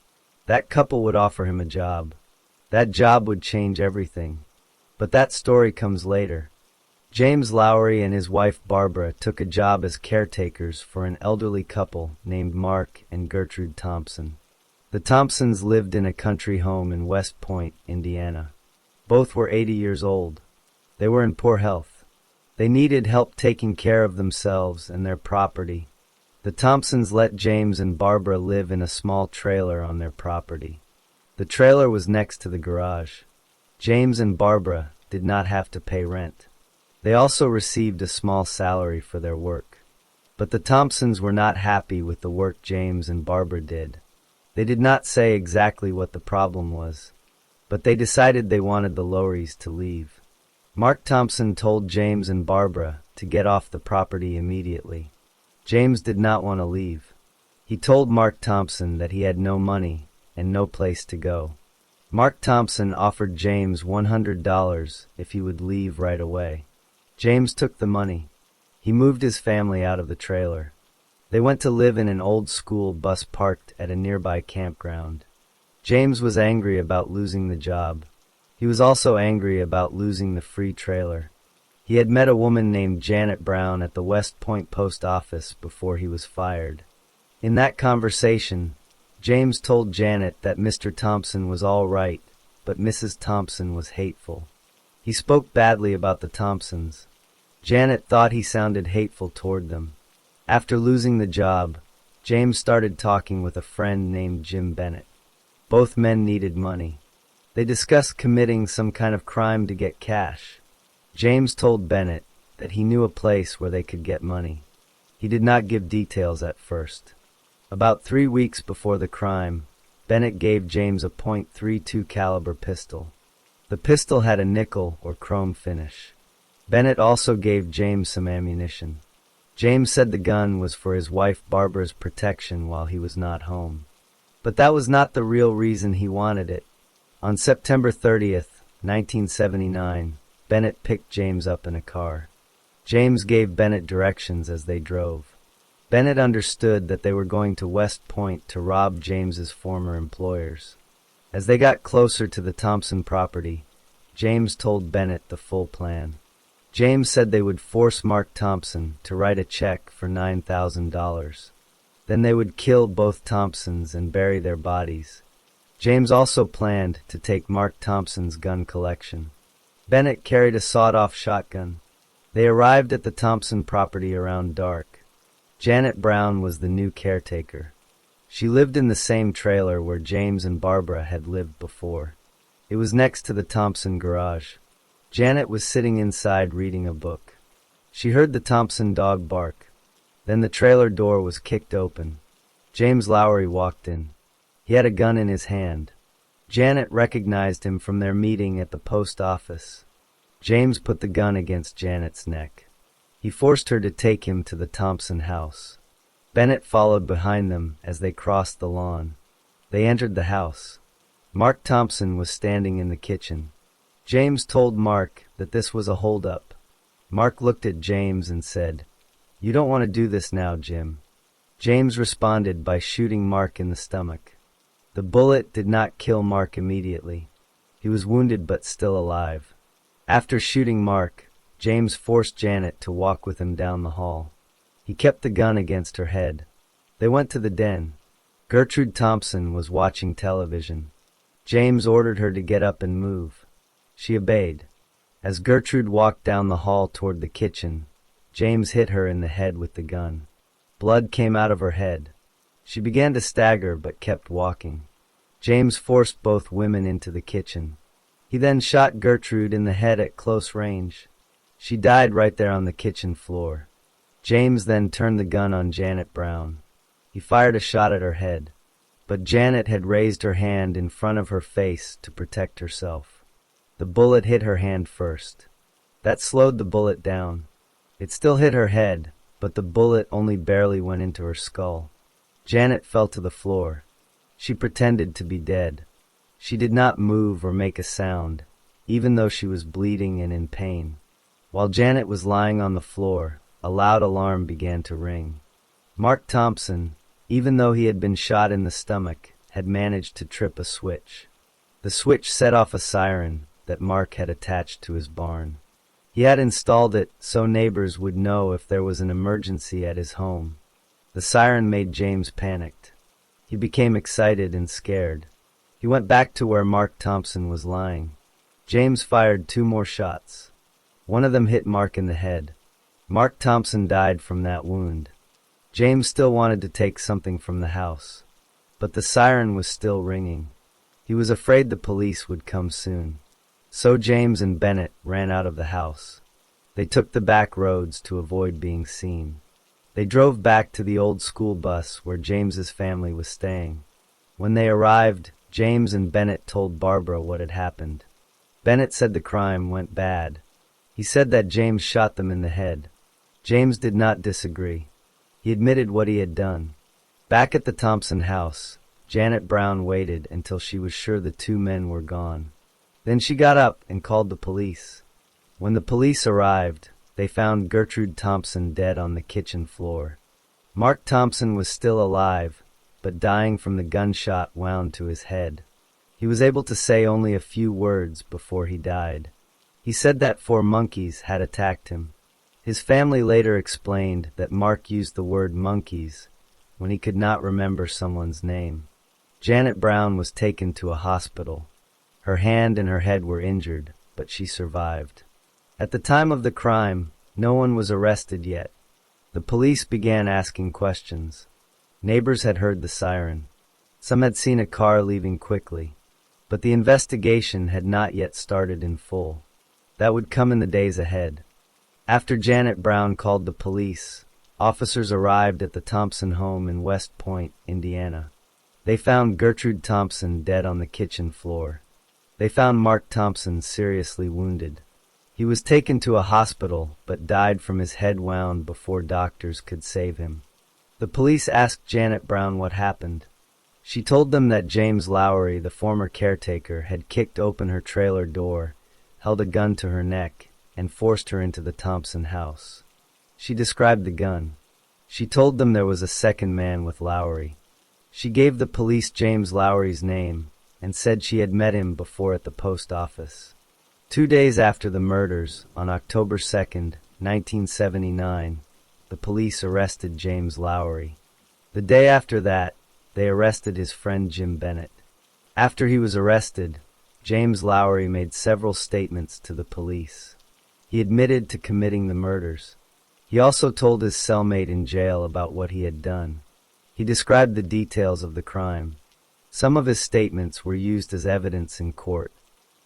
That couple would offer him a job. That job would change everything. But that story comes later. James Lowry and his wife Barbara took a job as caretakers for an elderly couple named Mark and Gertrude Thompson. The Thompsons lived in a country home in West Point, Indiana. Both were 80 years old. They were in poor health. They needed help taking care of themselves and their property. The Thompsons let James and Barbara live in a small trailer on their property. The trailer was next to the garage. James and Barbara did not have to pay rent. They also received a small salary for their work. But the Thompsons were not happy with the work James and Barbara did. They did not say exactly what the problem was, but they decided they wanted the Lowrys to leave. Mark Thompson told James and Barbara to get off the property immediately. James did not want to leave. He told Mark Thompson that he had no money and no place to go. Mark Thompson offered James $100 if he would leave right away. James took the money. He moved his family out of the trailer. They went to live in an old school bus parked at a nearby campground. James was angry about losing the job. He was also angry about losing the free trailer. He had met a woman named Janet Brown at the West Point post office before he was fired. In that conversation, James told Janet that Mr. Thompson was all right, but Mrs. Thompson was hateful. He spoke badly about the Thompsons. Janet thought he sounded hateful toward them. After losing the job, James started talking with a friend named Jim Bennett. Both men needed money. They discussed committing some kind of crime to get cash. James told Bennett that he knew a place where they could get money. He did not give details at first. About 3 weeks before the crime, Bennett gave James a .32 caliber pistol. The pistol had a nickel or chrome finish. Bennett also gave James some ammunition. James said the gun was for his wife Barbara's protection while he was not home. But that was not the real reason he wanted it. On September 30th, 1979, Bennett picked James up in a car. James gave Bennett directions as they drove. Bennett understood that they were going to West Point to rob James's former employers. As they got closer to the Thompson property, James told Bennett the full plan. James said they would force Mark Thompson to write a check for $9,000. Then they would kill both Thompsons and bury their bodies. James also planned to take Mark Thompson's gun collection. Bennett carried a sawed-off shotgun. They arrived at the Thompson property around dark. Janet Brown was the new caretaker. She lived in the same trailer where James and Barbara had lived before. It was next to the Thompson garage. Janet was sitting inside reading a book. She heard the Thompson dog bark. Then the trailer door was kicked open. James Lowry walked in. He had a gun in his hand. Janet recognized him from their meeting at the post office. James put the gun against Janet's neck. He forced her to take him to the Thompson house. Bennett followed behind them as they crossed the lawn. They entered the house. Mark Thompson was standing in the kitchen. James told Mark that this was a holdup. Mark looked at James and said, "You don't want to do this now, Jim." James responded by shooting Mark in the stomach. The bullet did not kill Mark immediately. He was wounded but still alive. After shooting Mark, James forced Janet to walk with him down the hall. He kept the gun against her head. They went to the den. Gertrude Thompson was watching television. James ordered her to get up and move. She obeyed. As Gertrude walked down the hall toward the kitchen, James hit her in the head with the gun. Blood came out of her head. She began to stagger but kept walking. James forced both women into the kitchen. He then shot Gertrude in the head at close range. She died right there on the kitchen floor. James then turned the gun on Janet Brown. He fired a shot at her head, but Janet had raised her hand in front of her face to protect herself. The bullet hit her hand first. That slowed the bullet down. It still hit her head, but the bullet only barely went into her skull. Janet fell to the floor. She pretended to be dead. She did not move or make a sound, even though she was bleeding and in pain. While Janet was lying on the floor, a loud alarm began to ring. Mark Thompson, even though he had been shot in the stomach, had managed to trip a switch. The switch set off a siren that Mark had attached to his barn. He had installed it so neighbors would know if there was an emergency at his home. The siren made James panicked. He became excited and scared. He went back to where Mark Thompson was lying. James fired 2 more shots. One of them hit Mark in the head. Mark Thompson died from that wound. James still wanted to take something from the house, but the siren was still ringing. He was afraid the police would come soon. So James and Bennett ran out of the house. They took the back roads to avoid being seen. They drove back to the old school bus where James's family was staying. When they arrived, James and Bennett told Barbara what had happened. Bennett said the crime went bad. He said that James shot them in the head. James did not disagree. He admitted what he had done. Back at the Thompson house, Janet Brown waited until she was sure the 2 men were gone. Then she got up and called the police. When the police arrived, they found Gertrude Thompson dead on the kitchen floor. Mark Thompson was still alive, but dying from the gunshot wound to his head. He was able to say only a few words before he died. He said that 4 monkeys had attacked him. His family later explained that Mark used the word monkeys when he could not remember someone's name. Janet Brown was taken to a hospital. Her hand and her head were injured, but she survived. At the time of the crime, no one was arrested yet. The police began asking questions. Neighbors had heard the siren. Some had seen a car leaving quickly, but the investigation had not yet started in full. That would come in the days ahead. After Janet Brown called the police, officers arrived at the Thompson home in West Point, Indiana. They found Gertrude Thompson dead on the kitchen floor. They found Mark Thompson seriously wounded. He was taken to a hospital, but died from his head wound before doctors could save him. The police asked Janet Brown what happened. She told them that James Lowry, the former caretaker, had kicked open her trailer door, held a gun to her neck, and forced her into the Thompson house. She described the gun. She told them there was a second man with Lowry. She gave the police James Lowry's name and said she had met him before at the post office. 2 days after the murders, on October 2nd, 1979, the police arrested James Lowry. The day after that, they arrested his friend Jim Bennett. After he was arrested, James Lowry made several statements to the police. He admitted to committing the murders. He also told his cellmate in jail about what he had done. He described the details of the crime. Some of his statements were used as evidence in court.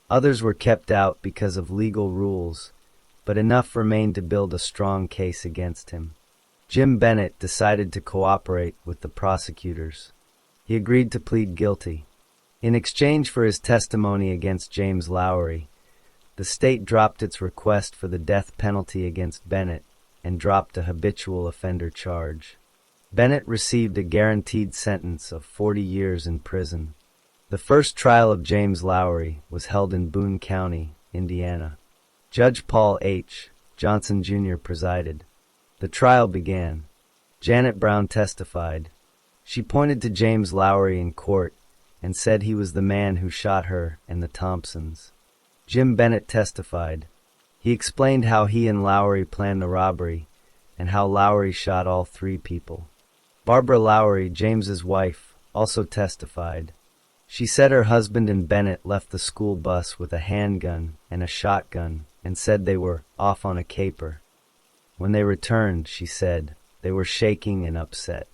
Others were kept out because of legal rules, but enough remained to build a strong case against him. Jim Bennett decided to cooperate with the prosecutors. He agreed to plead guilty. In exchange for his testimony against James Lowry, the state dropped its request for the death penalty against Bennett and dropped a habitual offender charge. Bennett received a guaranteed sentence of 40 years in prison. The first trial of James Lowry was held in Boone County, Indiana. Judge Paul H. Johnson Jr. presided. The trial began. Janet Brown testified. She pointed to James Lowry in court and said he was the man who shot her and the Thompsons. Jim Bennett testified. He explained how he and Lowry planned the robbery and how Lowry shot all three people. Barbara Lowry, James's wife, also testified. She said her husband and Bennett left the school bus with a handgun and a shotgun and said they were off on a caper. When they returned, she said, they were shaking and upset.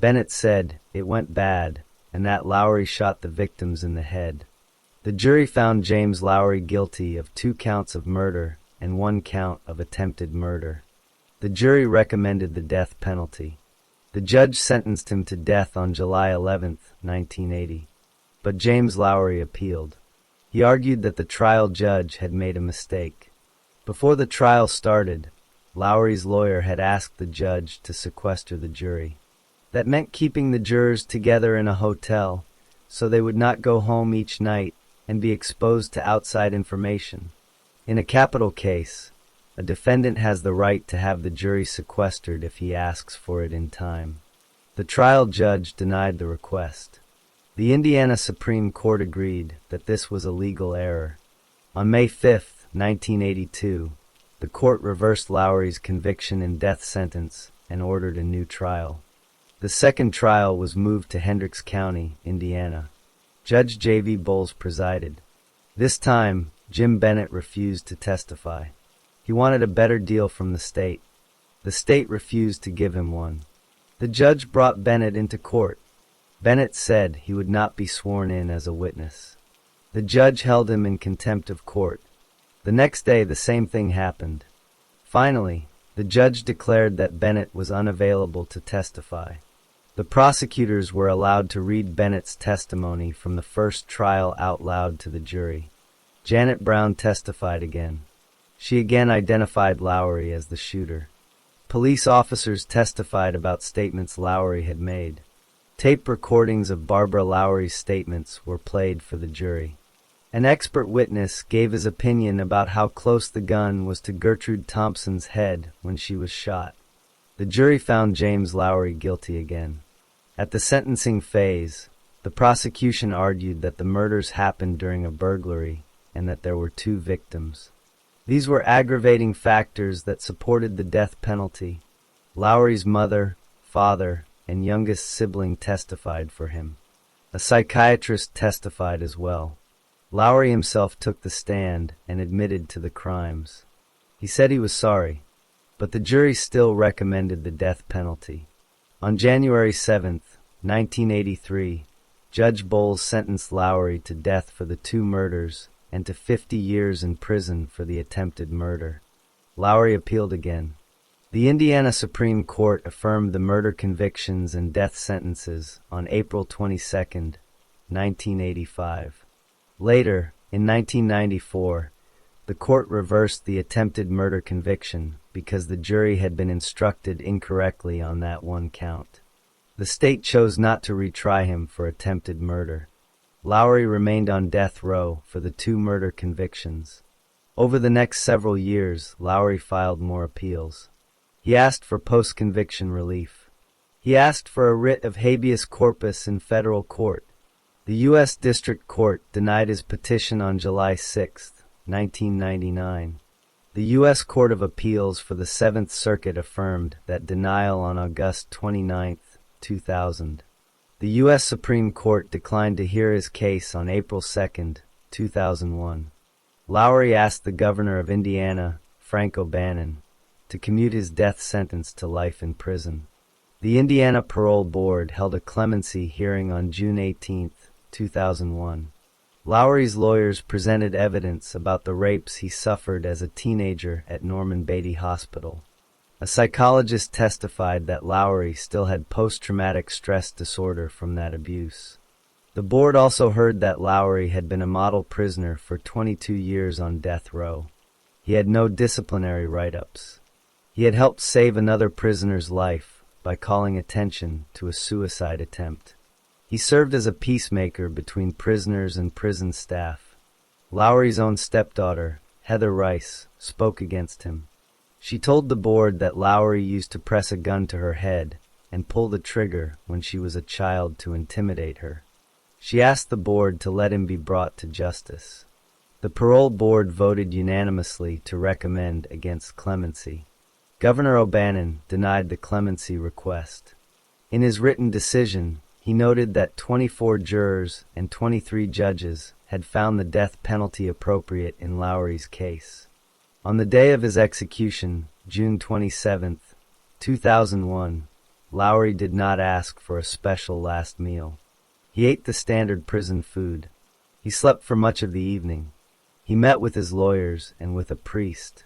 Bennett said it went bad and that Lowry shot the victims in the head. The jury found James Lowry guilty of 2 counts of murder and 1 count of attempted murder. The jury recommended the death penalty. The judge sentenced him to death on July 11, 1980. But James Lowry appealed. He argued that the trial judge had made a mistake. Before the trial started, Lowry's lawyer had asked the judge to sequester the jury. That meant keeping the jurors together in a hotel so they would not go home each night and be exposed to outside information. In a capital case, a defendant has the right to have the jury sequestered if he asks for it in time. The trial judge denied the request. The Indiana Supreme Court agreed that this was a legal error. On May 5, 1982, the court reversed Lowry's conviction and death sentence and ordered a new trial. The second trial was moved to Hendricks County, Indiana. Judge J.V. Bowles presided. This time, Jim Bennett refused to testify. He wanted a better deal from the state. The state refused to give him one. The judge brought Bennett into court. Bennett said he would not be sworn in as a witness. The judge held him in contempt of court. The next day, the same thing happened. Finally, the judge declared that Bennett was unavailable to testify. The prosecutors were allowed to read Bennett's testimony from the first trial out loud to the jury. Janet Brown testified again. She again identified Lowry as the shooter. Police officers testified about statements Lowry had made. Tape recordings of Barbara Lowry's statements were played for the jury. An expert witness gave his opinion about how close the gun was to Gertrude Thompson's head when she was shot. The jury found James Lowry guilty again. At the sentencing phase, the prosecution argued that the murders happened during a burglary and that there were 2 victims. These were aggravating factors that supported the death penalty. Lowry's mother, father, and youngest sibling testified for him. A psychiatrist testified as well. Lowry himself took the stand and admitted to the crimes. He said he was sorry, but the jury still recommended the death penalty. On January 7, 1983, Judge Bowles sentenced Lowry to death for the 2 murders and to 50 years in prison for the attempted murder. Lowry appealed again. The Indiana Supreme Court affirmed the murder convictions and death sentences on April 22, 1985. Later, in 1994, the court reversed the attempted murder conviction because the jury had been instructed incorrectly on that 1 count. The state chose not to retry him for attempted murder. Lowry remained on death row for the 2 murder convictions. Over the next several years, Lowry filed more appeals. He asked for post-conviction relief. He asked for a writ of habeas corpus in federal court. The U.S. District Court denied his petition on July 6, 1999. The U.S. Court of Appeals for the 7th Circuit affirmed that denial on August 29, 2000. The U.S. Supreme Court declined to hear his case on April 2, 2001. Lowry asked the governor of Indiana, Frank O'Bannon, to commute his death sentence to life in prison. The Indiana Parole Board held a clemency hearing on June 18, 2001. Lowry's lawyers presented evidence about the rapes he suffered as a teenager at Norman Beatty Hospital. A psychologist testified that Lowry still had post-traumatic stress disorder from that abuse. The board also heard that Lowry had been a model prisoner for 22 years on death row. He had no disciplinary write-ups. He had helped save another prisoner's life by calling attention to a suicide attempt. He served as a peacemaker between prisoners and prison staff. Lowry's own stepdaughter, Heather Rice, spoke against him. She told the board that Lowry used to press a gun to her head and pull the trigger when she was a child to intimidate her. She asked the board to let him be brought to justice. The parole board voted unanimously to recommend against clemency. Governor O'Bannon denied the clemency request. In his written decision, he noted that 24 jurors and 23 judges had found the death penalty appropriate in Lowry's case. On the day of his execution, June 27, 2001, Lowry did not ask for a special last meal. He ate the standard prison food. He slept for much of the evening. He met with his lawyers and with a priest.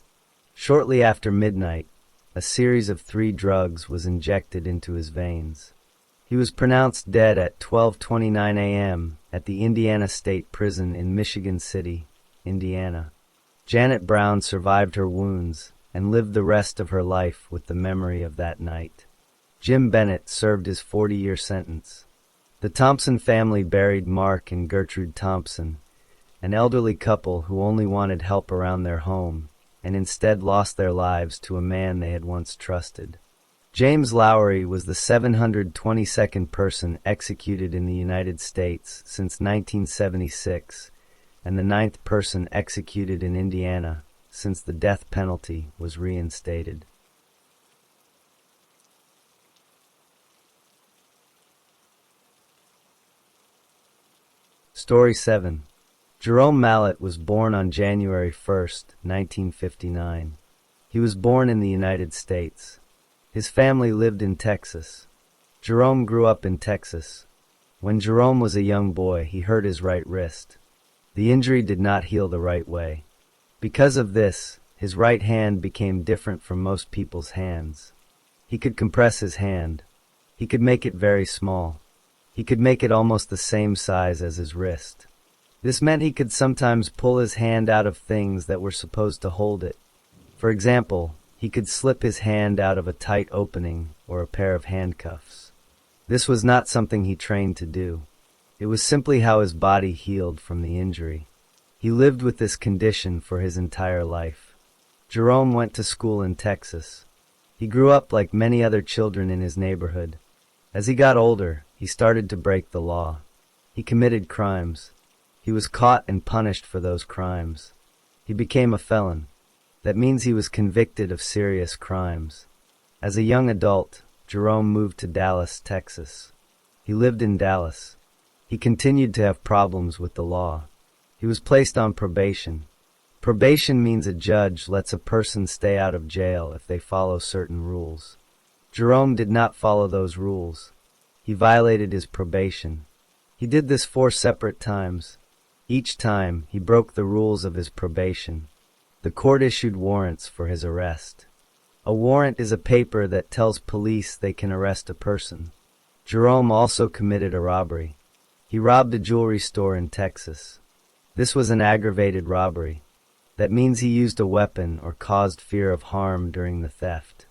Shortly after midnight, a series of 3 drugs was injected into his veins. He was pronounced dead at 12:29 a.m. at the Indiana State Prison in Michigan City, Indiana. Janet Brown survived her wounds and lived the rest of her life with the memory of that night. Jim Bennett served his 40-year sentence. The Thompson family buried Mark and Gertrude Thompson, an elderly couple who only wanted help around their home and instead lost their lives to a man they had once trusted. James Lowry was the 722nd person executed in the United States since 1976, and the 9th person executed in Indiana since the death penalty was reinstated. Story 7. Jerome Mallett was born on January 1, 1959. He was born in the United States. His family lived in Texas. Jerome grew up in Texas. When Jerome was a young boy, he hurt his right wrist. The injury did not heal the right way. Because of this, his right hand became different from most people's hands. He could compress his hand. He could make it very small. He could make it almost the same size as his wrist. This meant he could sometimes pull his hand out of things that were supposed to hold it. For example, he could slip his hand out of a tight opening or a pair of handcuffs. This was not something he trained to do. It was simply how his body healed from the injury. He lived with this condition for his entire life. Jerome went to school in Texas. He grew up like many other children in his neighborhood. As he got older, he started to break the law. He committed crimes. He was caught and punished for those crimes. He became a felon. That means he was convicted of serious crimes. As a young adult, Jerome moved to Dallas, Texas. He lived in Dallas. He continued to have problems with the law. He was placed on probation. Probation means a judge lets a person stay out of jail if they follow certain rules. Jerome did not follow those rules. He violated his probation. He did this 4 separate times. Each time, he broke the rules of his probation. The court issued warrants for his arrest. A warrant is a paper that tells police they can arrest a person. Jerome also committed a robbery. He robbed a jewelry store in Texas. This was an aggravated robbery. That means he used a weapon or caused fear of harm during the theft.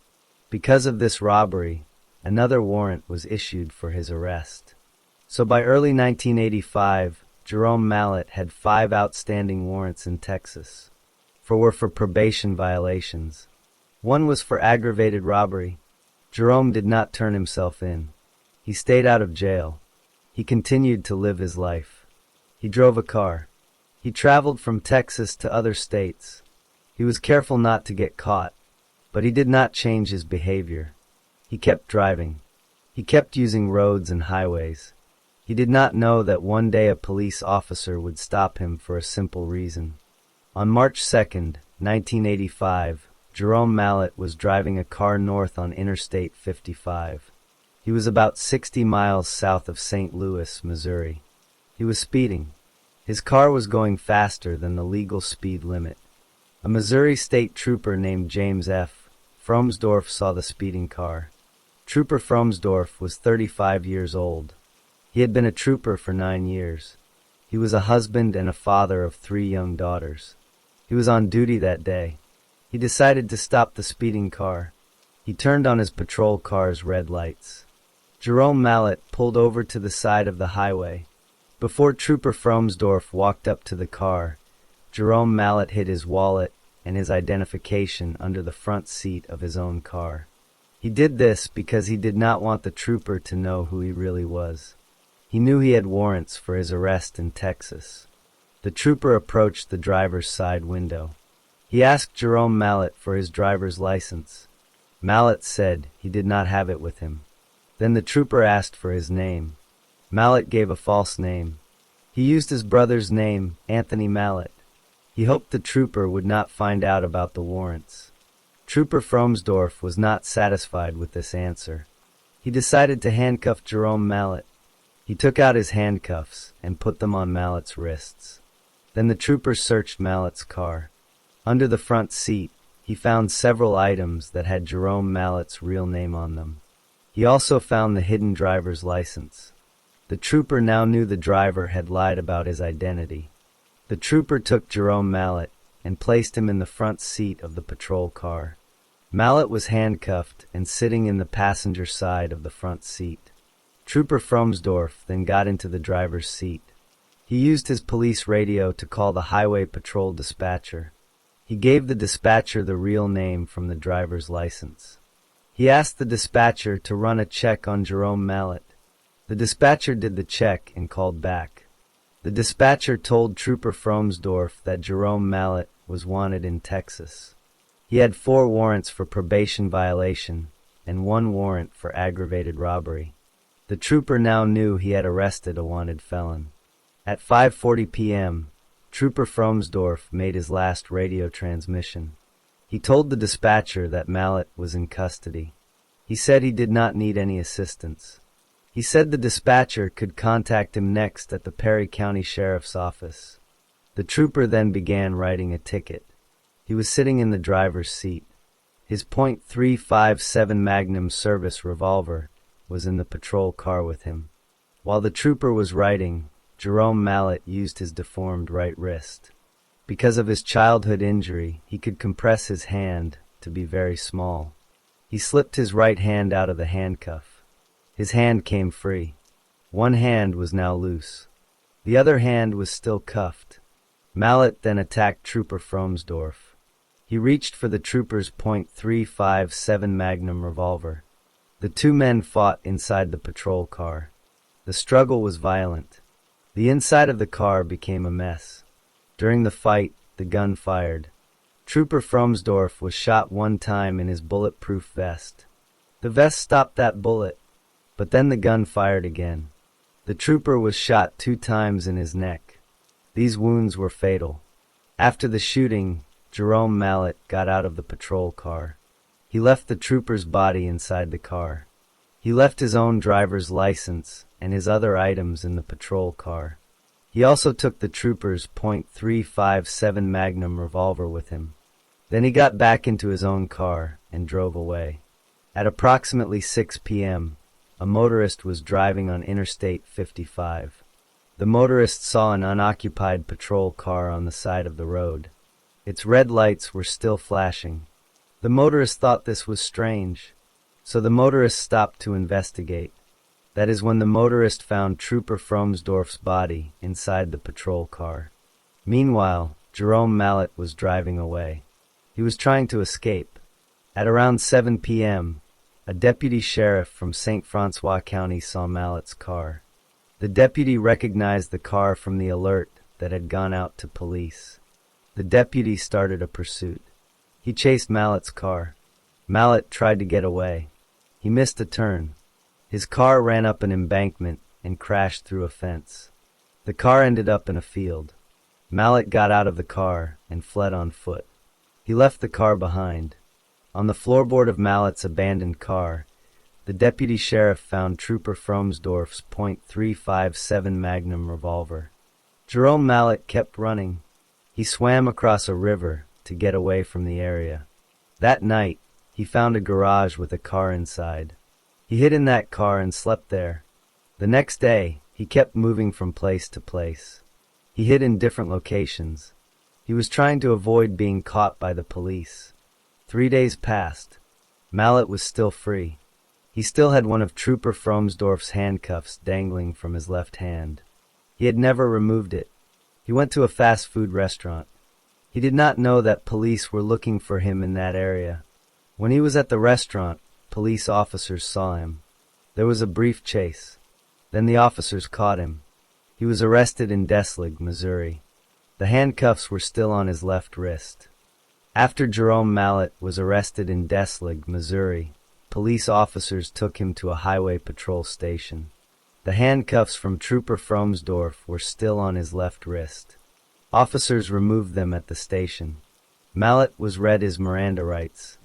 Because of this robbery, another warrant was issued for his arrest. So by early 1985, Jerome Mallett had 5 outstanding warrants in Texas. 4 were for probation violations. 1 was for aggravated robbery. Jerome did not turn himself in. He stayed out of jail. He continued to live his life. He drove a car. He traveled from Texas to other states. He was careful not to get caught, but he did not change his behavior. He kept driving. He kept using roads and highways. He did not know that one day a police officer would stop him for a simple reason. On March 2, 1985, Jerome Mallett was driving a car north on Interstate 55. He was about 60 miles south of St. Louis, Missouri. He was speeding. His car was going faster than the legal speed limit. A Missouri state trooper named James F. Fromsdorf saw the speeding car. Trooper Fromsdorf was 35 years old. He had been a trooper for 9 years. He was a husband and a father of 3 young daughters. He was on duty that day. He decided to stop the speeding car. He turned on his patrol car's red lights. Jerome Mallett pulled over to the side of the highway. Before Trooper Fromsdorf walked up to the car, Jerome Mallett hid his wallet, and his identification under the front seat of his own car. He did this because he did not want the trooper to know who he really was. He knew he had warrants for his arrest in Texas. The trooper approached the driver's side window. He asked Jerome Mallet for his driver's license. Mallet said he did not have it with him. Then the trooper asked for his name. Mallet gave a false name. He used his brother's name, Anthony Mallet. He hoped the trooper would not find out about the warrants. Trooper Fromsdorf was not satisfied with this answer. He decided to handcuff Jerome Mallet. He took out his handcuffs and put them on Mallet's wrists. Then the trooper searched Mallet's car. Under the front seat, he found several items that had Jerome Mallet's real name on them. He also found the hidden driver's license. The trooper now knew the driver had lied about his identity. The trooper took Jerome Mallet and placed him in the front seat of the patrol car. Mallet was handcuffed and sitting in the passenger side of the front seat. Trooper Fromsdorf then got into the driver's seat. He used his police radio to call the highway patrol dispatcher. He gave the dispatcher the real name from the driver's license. He asked the dispatcher to run a check on Jerome Mallet. The dispatcher did the check and called back. The dispatcher told Trooper Fromsdorf that Jerome Mallet was wanted in Texas. He had 4 warrants for probation violation and 1 warrant for aggravated robbery. The trooper now knew he had arrested a wanted felon. At 5:40 p.m., Trooper Fromsdorf made his last radio transmission. He told the dispatcher that Mallet was in custody. He said he did not need any assistance. He said the dispatcher could contact him next at the Perry County Sheriff's Office. The trooper then began writing a ticket. He was sitting in the driver's seat. His .357 Magnum service revolver was in the patrol car with him. While the trooper was writing, Jerome Mallet used his deformed right wrist. Because of his childhood injury, he could compress his hand to be very small. He slipped his right hand out of the handcuff. His hand came free. One hand was now loose. The other hand was still cuffed. Mallet then attacked Trooper Fromsdorf. He reached for the trooper's .357 Magnum revolver. The 2 men fought inside the patrol car. The struggle was violent. The inside of the car became a mess. During the fight, the gun fired. Trooper Fromsdorf was shot 1 time in his bulletproof vest. The vest stopped that bullet, but then the gun fired again. The trooper was shot 2 times in his neck. These wounds were fatal. After the shooting, Jerome Mallet got out of the patrol car. He left the trooper's body inside the car. He left his own driver's license and his other items in the patrol car. He also took the trooper's .357 Magnum revolver with him. Then he got back into his own car and drove away. At approximately 6 p.m., a motorist was driving on Interstate 55. The motorist saw an unoccupied patrol car on the side of the road. Its red lights were still flashing. The motorist thought this was strange, so the motorist stopped to investigate. That is when the motorist found Trooper Fromsdorf's body inside the patrol car. Meanwhile, Jerome Mallet was driving away. He was trying to escape. At around 7 p.m., a deputy sheriff from St. Francois County saw Mallet's car. The deputy recognized the car from the alert that had gone out to police. The deputy started a pursuit. He chased Mallet's car. Mallet tried to get away. He missed a turn. His car ran up an embankment and crashed through a fence. The car ended up in a field. Mallet got out of the car and fled on foot. He left the car behind. On the floorboard of Mallet's abandoned car, the deputy sheriff found Trooper Fromsdorf's .357 Magnum revolver. Jerome Mallet kept running. He swam across a river to get away from the area. That night, he found a garage with a car inside. He hid in that car and slept there. The next day, he kept moving from place to place. He hid in different locations. He was trying to avoid being caught by the police. 3 days passed. Mallet was still free. He still had one of Trooper Fromsdorf's handcuffs dangling from his left hand. He had never removed it. He went to a fast food restaurant. He did not know that police were looking for him in that area. When he was at the restaurant, police officers saw him. There was a brief chase. Then the officers caught him. He was arrested in Deslig, Missouri. The handcuffs were still on his left wrist. After Jerome Mallet was arrested in Deslig, Missouri, police officers took him to a highway patrol station. The handcuffs from Trooper Fromsdorf were still on his left wrist. Officers removed them at the station. Mallet was read his Miranda rights.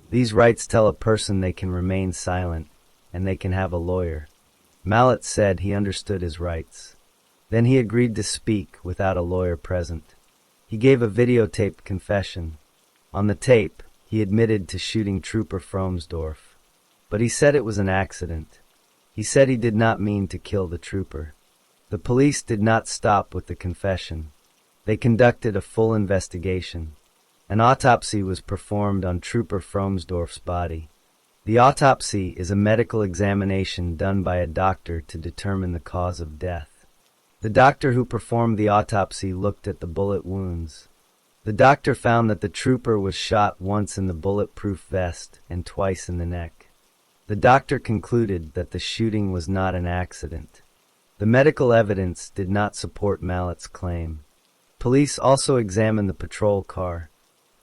These rights tell a person they can remain silent, and they can have a lawyer. Mallet said he understood his rights. Then he agreed to speak without a lawyer present. He gave a videotaped confession. On the tape, he admitted to shooting Trooper Fromsdorf. But he said it was an accident. He said he did not mean to kill the trooper. The police did not stop with the confession. They conducted a full investigation. An autopsy was performed on Trooper Fromsdorf's body. The autopsy is a medical examination done by a doctor to determine the cause of death. The doctor who performed the autopsy looked at the bullet wounds. The doctor found that the trooper was shot once in the bulletproof vest and twice in the neck. The doctor concluded that the shooting was not an accident. The medical evidence did not support Mallet's claim. Police also examined the patrol car.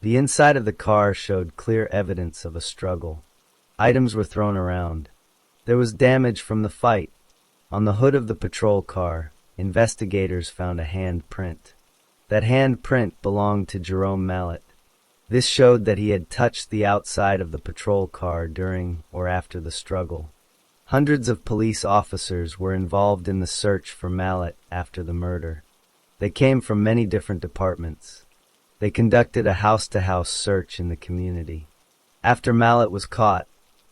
The inside of the car showed clear evidence of a struggle. Items were thrown around. There was damage from the fight. On the hood of the patrol car, investigators found a hand print. That hand print belonged to Jerome Mallet. This showed that he had touched the outside of the patrol car during or after the struggle. Hundreds of police officers were involved in the search for Mallet after the murder. They came from many different departments. They conducted a house-to-house search in the community. After Mallet was caught,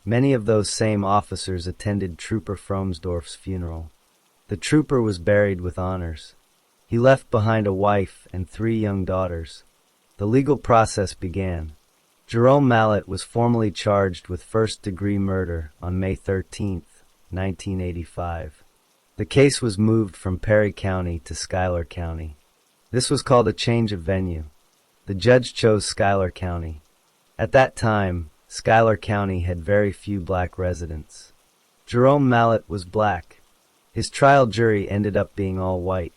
many of those same officers attended Trooper Fromsdorf's funeral. The trooper was buried with honors. He left behind a wife and 3 young daughters. The legal process began. Jerome Mallet was formally charged with first-degree murder on May 13, 1985. The case was moved from Perry County to Schuyler County. This was called a change of venue. The judge chose Schuyler County. At that time, Schuyler County had very few black residents. Jerome Mallet was black. His trial jury ended up being all white.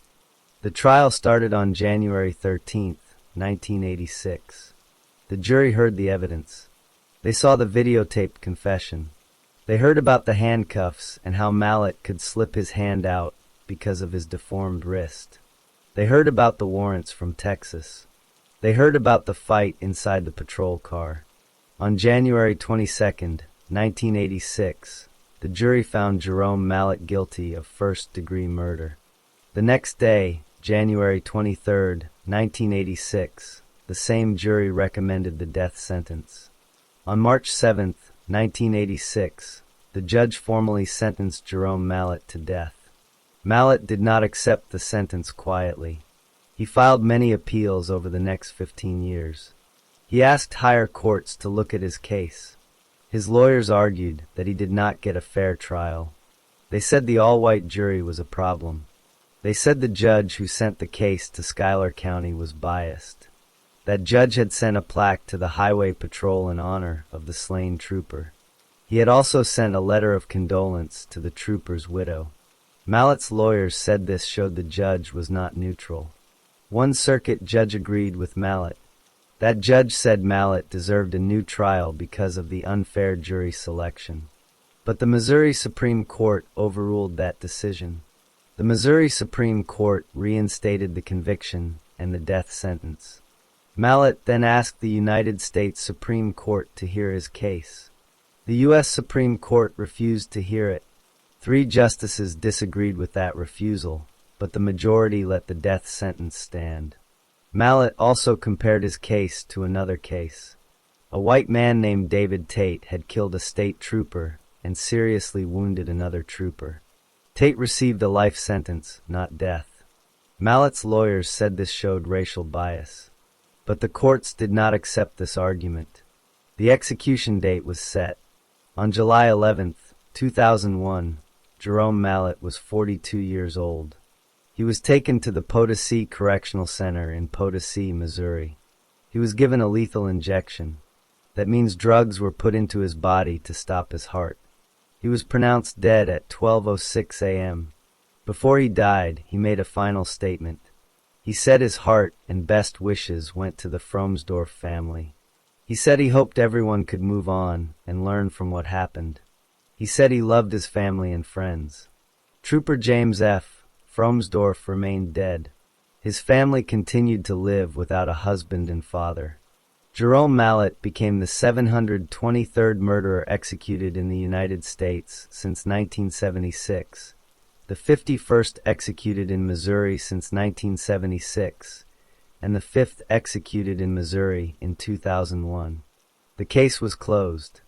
The trial started on January 13, 1986. The jury heard the evidence. They saw the videotaped confession. They heard about the handcuffs and how Mallet could slip his hand out because of his deformed wrist. They heard about the warrants from Texas. They heard about the fight inside the patrol car. On January 22, 1986, the jury found Jerome Mallet guilty of first-degree murder. The next day, January 23, 1986, the same jury recommended the death sentence. On March 7, 1986, the judge formally sentenced Jerome Mallet to death. Mallet did not accept the sentence quietly. He filed many appeals over the next 15 years. He asked higher courts to look at his case. His lawyers argued that he did not get a fair trial. They said the all-white jury was a problem. They said the judge who sent the case to Schuyler County was biased. That judge had sent a plaque to the highway patrol in honor of the slain trooper. He had also sent a letter of condolence to the trooper's widow. Mallet's lawyers said this showed the judge was not neutral. One circuit judge agreed with Mallet. That judge said Mallet deserved a new trial because of the unfair jury selection. But the Missouri Supreme Court overruled that decision. The Missouri Supreme Court reinstated the conviction and the death sentence. Mallet then asked the United States Supreme Court to hear his case. The U.S. Supreme Court refused to hear it. 3 justices disagreed with that refusal, but the majority let the death sentence stand. Mallet also compared his case to another case. A white man named David Tate had killed a state trooper and seriously wounded another trooper. Tate received a life sentence, not death. Mallet's lawyers said this showed racial bias. But the courts did not accept this argument. The execution date was set. On July 11, 2001, Jerome Mallet was 42 years old. He was taken to the Potosi Correctional Center in Potosi, Missouri. He was given a lethal injection. That means drugs were put into his body to stop his heart. He was pronounced dead at 12:06 a.m. Before he died, he made a final statement. He said his heart and best wishes went to the Fromsdorf family. He said he hoped everyone could move on and learn from what happened. He said he loved his family and friends. Trooper James F. Fromsdorf remained dead. His family continued to live without a husband and father. Jerome Mallet became the 723rd murderer executed in the United States since 1976, the 51st executed in Missouri since 1976, and the 5th executed in Missouri in 2001. The case was closed.